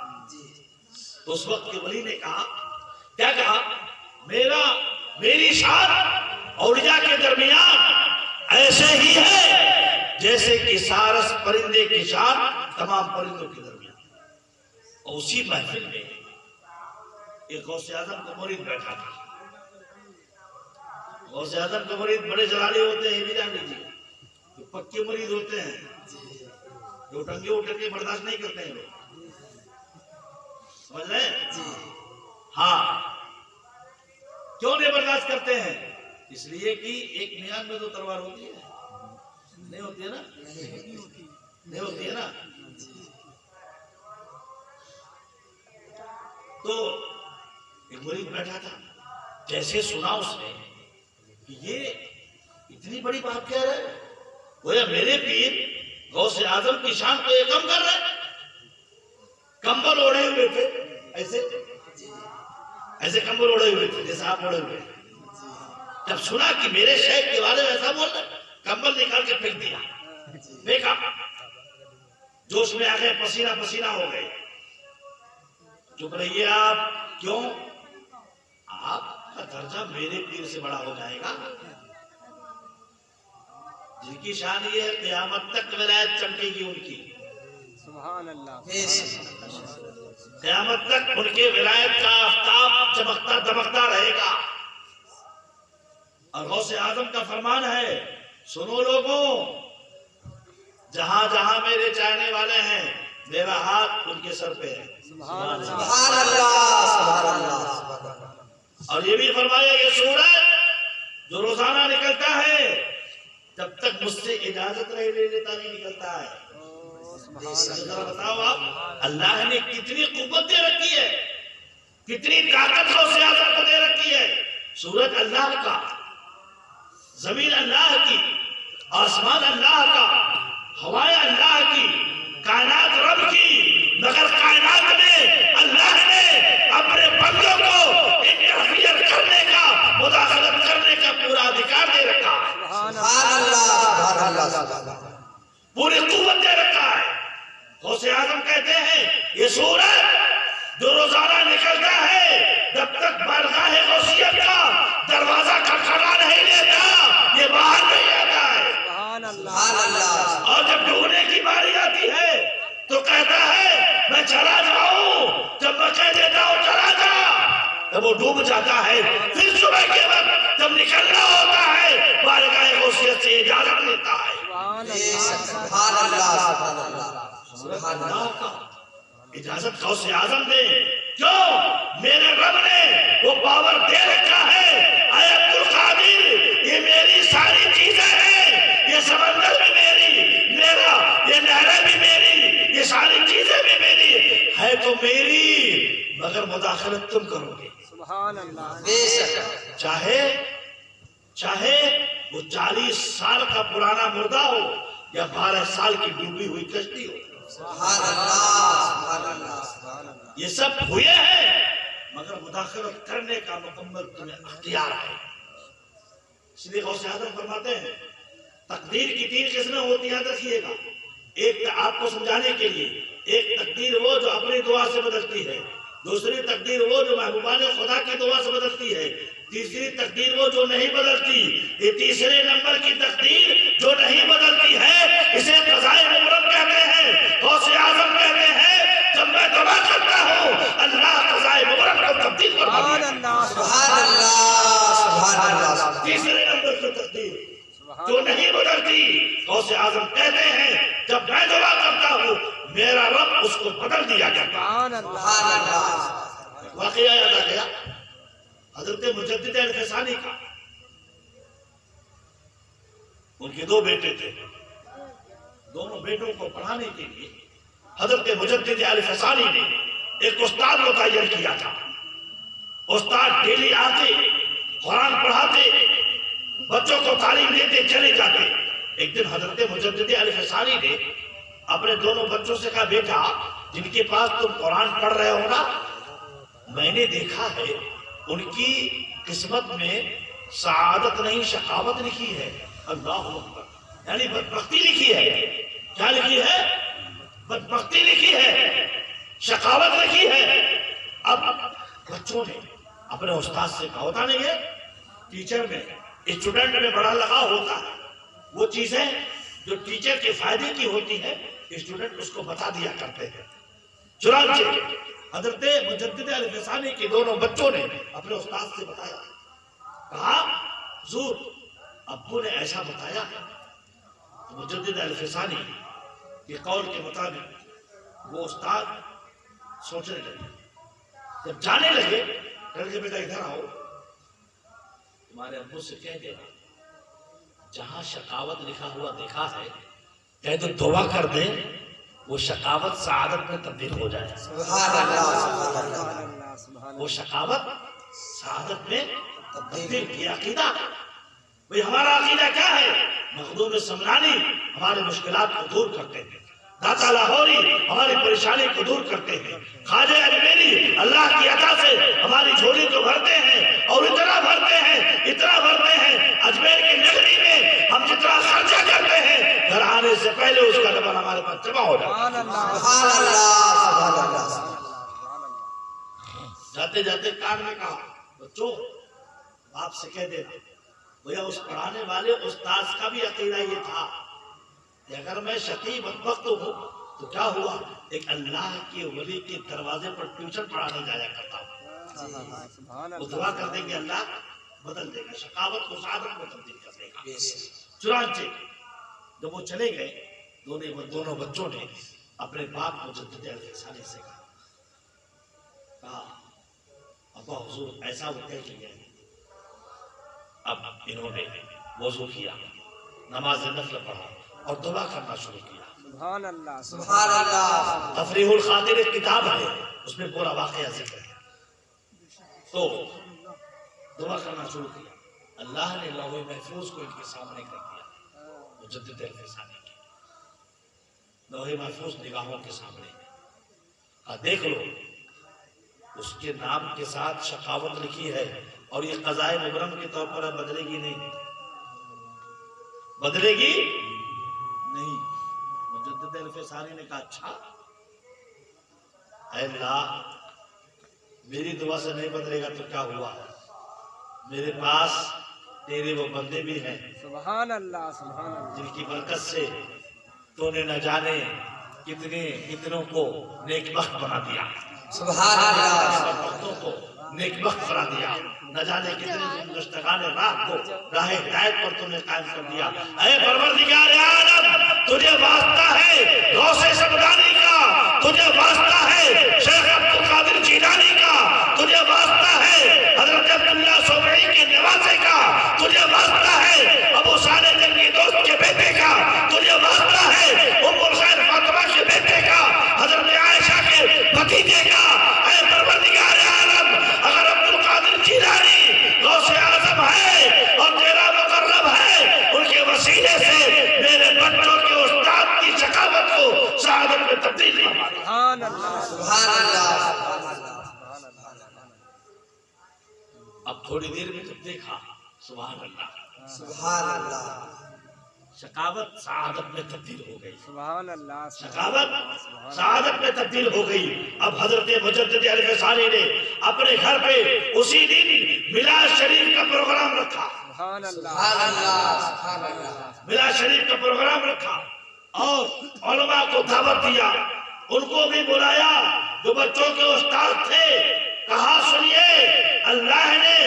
تو اس وقت کے ولی نے کہا، کیا کہا؟ میری شان اولیاء کے درمیان ایسے ہی ہے جیسے کہ سارس پرندے کی شان تمام پرندوں کے درمیان۔ اور اسی محفل میں ایک غوث اعظم کا مرید بیٹھا تھا۔ غوث اعظم کا مرید بڑے جلالی ہوتے ہیں، یہ بھی جان لیجیے، جو پکے مرید ہوتے ہیں، جو ٹنگے اٹھے برداشت نہیں کرتے ہیں لوگ، سمجھ رہے ہیں؟ ہاں، کیوں نہیں برداشت کرتے ہیں؟ اس لیے کہ ایک میان میں دو تلوار ہوتی ہے، نہیں ہوتی ہے نا، نہیں ہوتی ہے نا۔ تو ایک مرید بیٹھا تھا، جیسے سنا اس نے کہ یہ اتنی بڑی بات کہہ رہے، گویا میرے پیر غوث اعظم کی شان کو یہ کم کر رہے، کمبل اوڑھے ہوئے تھے، ایسے کمبل اوڑھے ہوئے تھے جیسے آپ اوڑھے ہوئے۔ جب سنا کہ میرے شیخ کے بارے میں ایسا بول رہے، کمبل نکال کے پھینک دیا، دیکھا، جوش میں آ گئے، پسینہ پسینہ ہو گئے۔ چپ رہیے آپ. کیوں؟ آپ کا درجہ میرے پیر سے بڑا ہو جائے گا. جن کی شان یہ ہے قیامت تک ولایت چمکے گی ان کی. سبحان اللہ. بے شک. قیامت تک ان کے ولایت کا آفتاب چمکتا دمکتا رہے گا. اور غوث اعظم کا فرمان ہے، سنو لوگوں، جہاں جہاں میرے چاہنے والے ہیں میرا ہاتھ ان کے سر پہ ہے. سبحان اللہ. سبحان اللہ. سبحان اللہ. سبحان اللہ. اور یہ بھی فرمایا یہ سورج جو روزانہ نکلتا ہے جب تک مجھ سے اجازت نہیں لے لیتا نہیں نکلتا ہے. ذرا بتاؤ آپ، اللہ نے کتنی قوت دے رکھی ہے، کتنی طاقت غوث اعظم کو دے رکھی ہے. سورج اللہ کا، زمین اللہ کی، آسمان اللہ کا، ہوائیں اللہ کی، کائنات رب کی، مگر کائنات میں اللہ نے اپنے بندوں کو انٹرفیئر کرنے کا، مداخلت کرنے کا پورا ادھیکار دے رکھا ہے. سبحان اللہ. سبحان اللہ. سبحان اللہ. پوری قوت دے رکھا ہے. غوث اعظم کہتے ہیں یہ سورج جو روزانہ نکلتا ہے جب تک بارگاہ غوثیت کا دروازہ کھٹکھٹا نہیں لیتا یہ باہر نہیں آتا ہے. سبحان اللہ. سبحان اللہ. اور جب ڈوبنے کی باری آتی ہے تو کہتا ہے میں چلا جاؤں. جب میں کہہ دیتا ہوں چلا جا تب وہ ڈوب جاتا ہے. پھر صبح کے وقت جب نکلنا ہوتا ہے بارگاہ غوثیت سے اجازت لیتا ہے. سبحان بے شک. اللہ. سبحان اللہ. سبحان اللہ. سبحان اللہ اللہ. کا اجازت غوث اعظم دے. کیوں؟ میرے رب نے وہ پاور دے رکھا ہے. اے عبد القادر یہ میری ساری چیزیں ہیں، یہ سمندر بھی میری، میرا یہ نہریں بھی میری، یہ ساری چیزیں بھی میری ہے تو میری، مگر مداخلت تم کرو گے. سبحان اللہ. بے شک. چاہے وہ 40 سال کا پرانا مردہ ہو یا 12 سال کی ڈوبی ہوئی کشتی ہو. سبحان اللہ. سبحان اللہ. سبحان اللہ. یہ سب ہوئے ہیں مگر مداخلت کرنے کا مکمل تمہیں اختیار ہے. اس لیے غوث اعظم فرماتے ہیں تقدیر کی 3 قسمیں ہوتی ہیں، یاد رکھیے گا. ایک آپ کو سمجھانے کے لیے، ایک تقدیر وہ جو اپنی دعا سے بدلتی ہے، دوسری تقدیر وہ جو محبوبان خدا کی دعا سے بدلتی ہے، تیسری تقدیر وہ جو نہیں بدلتی. یہ تیسرے نمبر کی تقدیر جو نہیں بدلتی ہے اسے قضائے مبرم کہتے ہیں. غوث اعظم کہتے ہیں جب میں دعا کرتا ہوں اللہ قضائے مبرم کو تبدیل کرتا سبحان ہے. اللہ. سبحان اللہ. سبحان اللہ. تیسرے نمبر کی تقدیر جو نہیں بدلتی، غوث اعظم کہتے ہیں جب میں دعا کرتا ہوں میرا رب اس کو بدل دیا کرتا. سبحان اللہ. سبحان اللہ. واقعہ یاد آ گیا حضرت مجدد الفسانی کا. ان کے 2 بیٹے تھے. دونوں بیٹوں کو پڑھانے کے لیے حضرت مجدد الفسانی نے ایک استاد متعین کیا تھا. استاد ڈیلی آتے قرآن پڑھاتے بچوں کو تعلیم دیتے چلے جاتے. ایک دن حضرت مجدد الفسانی نے اپنے دونوں بچوں سے کہا بیٹا جن کے پاس تم قرآن پڑھ رہے ہو نا، میں نے دیکھا ہے ان کی قسمت میں سعادت نہیں شقاوت لکھی ہے. اللہ اکبر. یعنی بدبختی لکھی ہے. کیا لکھی ہے؟ بدبختی لکھی ہے، شقاوت لکھی ہے. اب بچوں نے اپنے استاد سے کہا ہوتا نہیں ہے ٹیچر میں اسٹوڈنٹ میں بڑا لگاؤ ہوتا ہے، وہ چیزیں جو ٹیچر کے فائدے کی ہوتی ہے اسٹوڈنٹ اس کو بتا دیا کرتے ہیں. چنانچہ حضرت مجدد الفسانی کے دونوں بچوں نے اپنے استاد سے بتایا، کہا حضور ابو نے ایسا بتایا. مجدد الفسانی کے قول کے مطابق وہ استاد سوچنے لگے. جب جانے لگے کہ بیٹا ادھر آؤ، تمہارے ابو سے کہہ دے جہاں شقاوت لکھا ہوا دیکھا ہے کہہ دو دعا کر دیں وہ شقاوت سعادت میں تبدیل ہو جائے. سبحان اللہ. سبحان اللہ. سبحان اللہ. وہ شقاوت سعادت میں تبدیل کی. عقیدہ بھئی ہمارا عقیدہ کیا ہے؟ مخدوم سمنانی ہمارے مشکلات کو دور کرتے ہیں، داتا لاہوری ہماری پریشانی کو دور کرتے ہیں، خواجہ اجمیری اللہ کی عطا سے ہماری جھولی کو بھرتے ہیں اور اتنا بھرتے ہیں اجمیر کی نگری میں ہم جتنا خرچہ کرتے ہیں گھر آنے سے پہلے اس کا ڈبل ہمارے پاس جمع ہو جاتا ہے. سبحان اللہ. سبحان اللہ. سبحان اللہ. جاتے جاتے کان میں کہا بچوں باپ سے کہہ دینا بھیا اس پڑھانے والے استاذ کا بھی عقیدہ یہ تھا کہ اگر میں شقی بدبخت ہوں تو کیا ہوا ایک اللہ کے ولی کے دروازے پر ٹیوشن پڑھانے جایا کرتا ہوں سبحان وہ اللہ دعا کر دیں گے اللہ بدل دے گا شقاوت کو سعادت میں تبدیل کر دے گا چنانچہ جب وہ چلے گئے دونوں بچوں نے اپنے باپ کو جدت الفسانی سے کہا ابا حضور ایسا وہ کہہ گئے اب انہوں نے وضو کیا نماز نفل پڑھا اور دعا کرنا شروع کیا سبحان اللہ سبحان اللہ تفریح الخاطر ایک کتاب ہے اس میں پورا واقعہ ذکر ہے تو دعا کرنا شروع کیا اللہ نے لوح محفوظ کو ان کے سامنے کر دیا مجدد الفسانی کی لوح محفوظ نگاہوں کے سامنے دیکھ لو اس کے نام کے ساتھ شقاوت لکھی ہے اور یہ قضائے مبرم کے طور پر بدلے گی نہیں بدلے گی نہیں مجدد الفسانی نے کہا اچھا اے اللہ میری دعا سے نہیں بدلے گا تو کیا ہوا میرے پاس تیرے وہ بندے بھی ہیں سبحان اللہ سبحان اللہ جن کی برکت سے تو نے نہ جانے کتنوں کو نیک بخت بنا دیا سبحان اللہ بختوں کو نیک بخت بنا دیا نہ جانے کتنے گزشتگان راہ کو راہ ہدایت پر تو نے قائم کر دیا اے پروردگار عالم تجھے واسطہ ہے غوث سمدانی کا تجھے واسطہ ہے شیخ عبد القادر جیلانی کا تجھے واسطہ ہے حضرت عبداللہ صوبعی کے نواسے کا تجھے واسطہ ہے ابو صالح جنگی دوست کے بیٹے کا تجھے واسطہ ہے ام الخیر فاطمہ کے بیٹے کا حضرت عائشہ کے بھتیجے کا اے پروردگار عالم اگر عبد القادر جیلانی غوث اعظم ہے اور تیرا مقرب ہے ان کے وسیلے سے میرے بچوں کے استاد کی شقاوت کو سعادت میں تبدیل فرما دے سبحان اللہ سبحان اللہ اب تھوڑی دیر میں جب دیکھا سبحان اللہ سبحان اللہ شقاوت سعادت میں تبدیل ہو گئی سبحان اللہ شقاوت سعادت میں تبدیل ہو گئی اب حضرت مجدد الفسانی نے اپنے گھر پہ اسی دن میلاد شریف کا پروگرام رکھا سبحان اللہ سبحان اللہ سبحان اللہ میلاد شریف کا پروگرام رکھا اور علماء کو دعوت دیا ان کو بھی بلایا جو بچوں کے استاد تھے کہا سنیے اللہ نے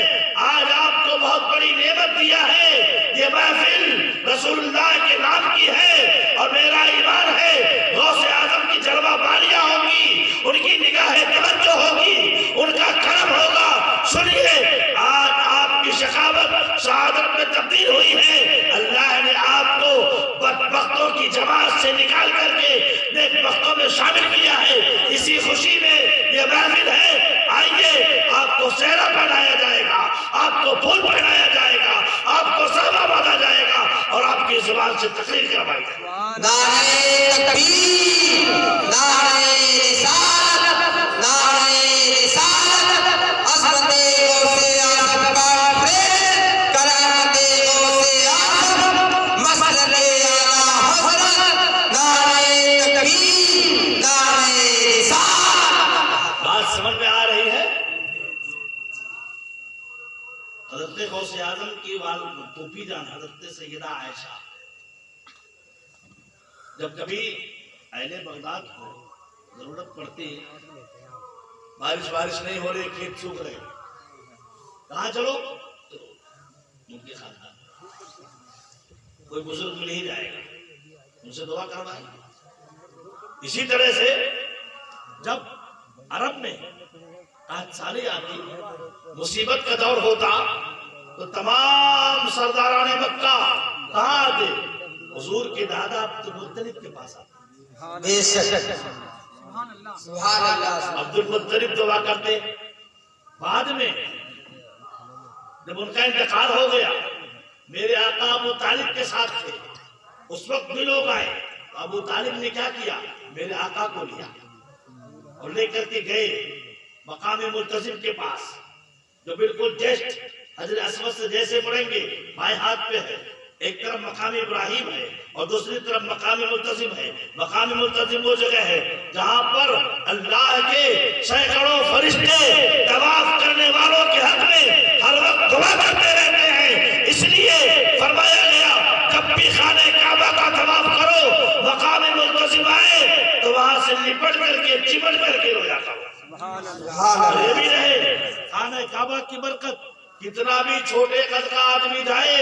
آج آپ کو بہت بڑی نعمت دیا ہے یہ محفل رسول اللہ کے نام کی ہے اور میرا ایمان ہے غوث اعظم کی جلوہ باریاں ہوں گی ان کی نگاہ توجہ ہوگی ان کا کرم ہوگا سنیے آج آپ کی شقاوت سعادت میں تبدیل ہوئی ہے اللہ نے آپ کو بدبختوں کی جماعت سے نکال کر کے نیک بختوں میں شامل کیا ہے اسی خوشی میں یہ محفل ہے آئیے آپ کو سہرا پہنایا جائے گا آپ کو پھول پہنایا جائے گا آپ کو سلام باندھا جائے گا اور آپ کی زبان سے تقریر کروائی جائے گا نعرہ تکبیر نعرہ رسالت نعرہ رسالت عظمت غوث اعظم کا فیض کرامت غوث اعظم مسلک اعلیٰ حضرت نعرہ تکبیر نعرہ رسالت بات سمجھ میں آ رہی ہے حضرت غوث اعظم کی پھوپھی جان حضرت سیدہ عائشہ جب کبھی اہل بغداد کو ضرورت پڑتی بارش نہیں ہو رہی کھیت سوکھ رہے کہاں چلو ان کے خاندان کوئی بزرگ مل ہی جائے گا ان سے دعا کروائے اسی طرح سے جب عرب میں قحط سالی آتی مصیبت کا دور ہوتا تو تمام سرداران مکہ کہاں آتے حضور کے دادا عبد المطلب کے پاس آتے بے شک سبحان اللہ عبد المطلب دعا کرتے بعد میں جب ان کا انتقال ہو گیا میرے آقا ابو طالب کے ساتھ تھے اس وقت بھی لوگ آئے ابو طالب نے کیا کیا میرے آقا کو لیا اور لے کر کے گئے مقام ملتزم کے پاس جو بالکل جسٹ حجر اسود سے جیسے مڑیں گے بائیں ہاتھ پہ ہے ایک طرف مقام ابراہیم ہے اور دوسری طرف مقام ملتزم ہے. مقام ملتزم وہ جگہ ہے جہاں پر اللہ کے سینکڑوں فرشتے طواف کرنے والوں کے حق میں ہر وقت دعا کرتے رہتے ہیں. اس لیے فرمایا گیا جب بھی خانہ کعبہ کا طواف کرو مقام ملتزم آئے تو وہاں سے لپٹ کر کے چمٹ کر کے رویا کرو. سبحان اللہ. سبحان اور یہ اللہ. بھی رہے خانہ کعبہ کی برکت. کتنا بھی چھوٹے قد کا آدمی جائے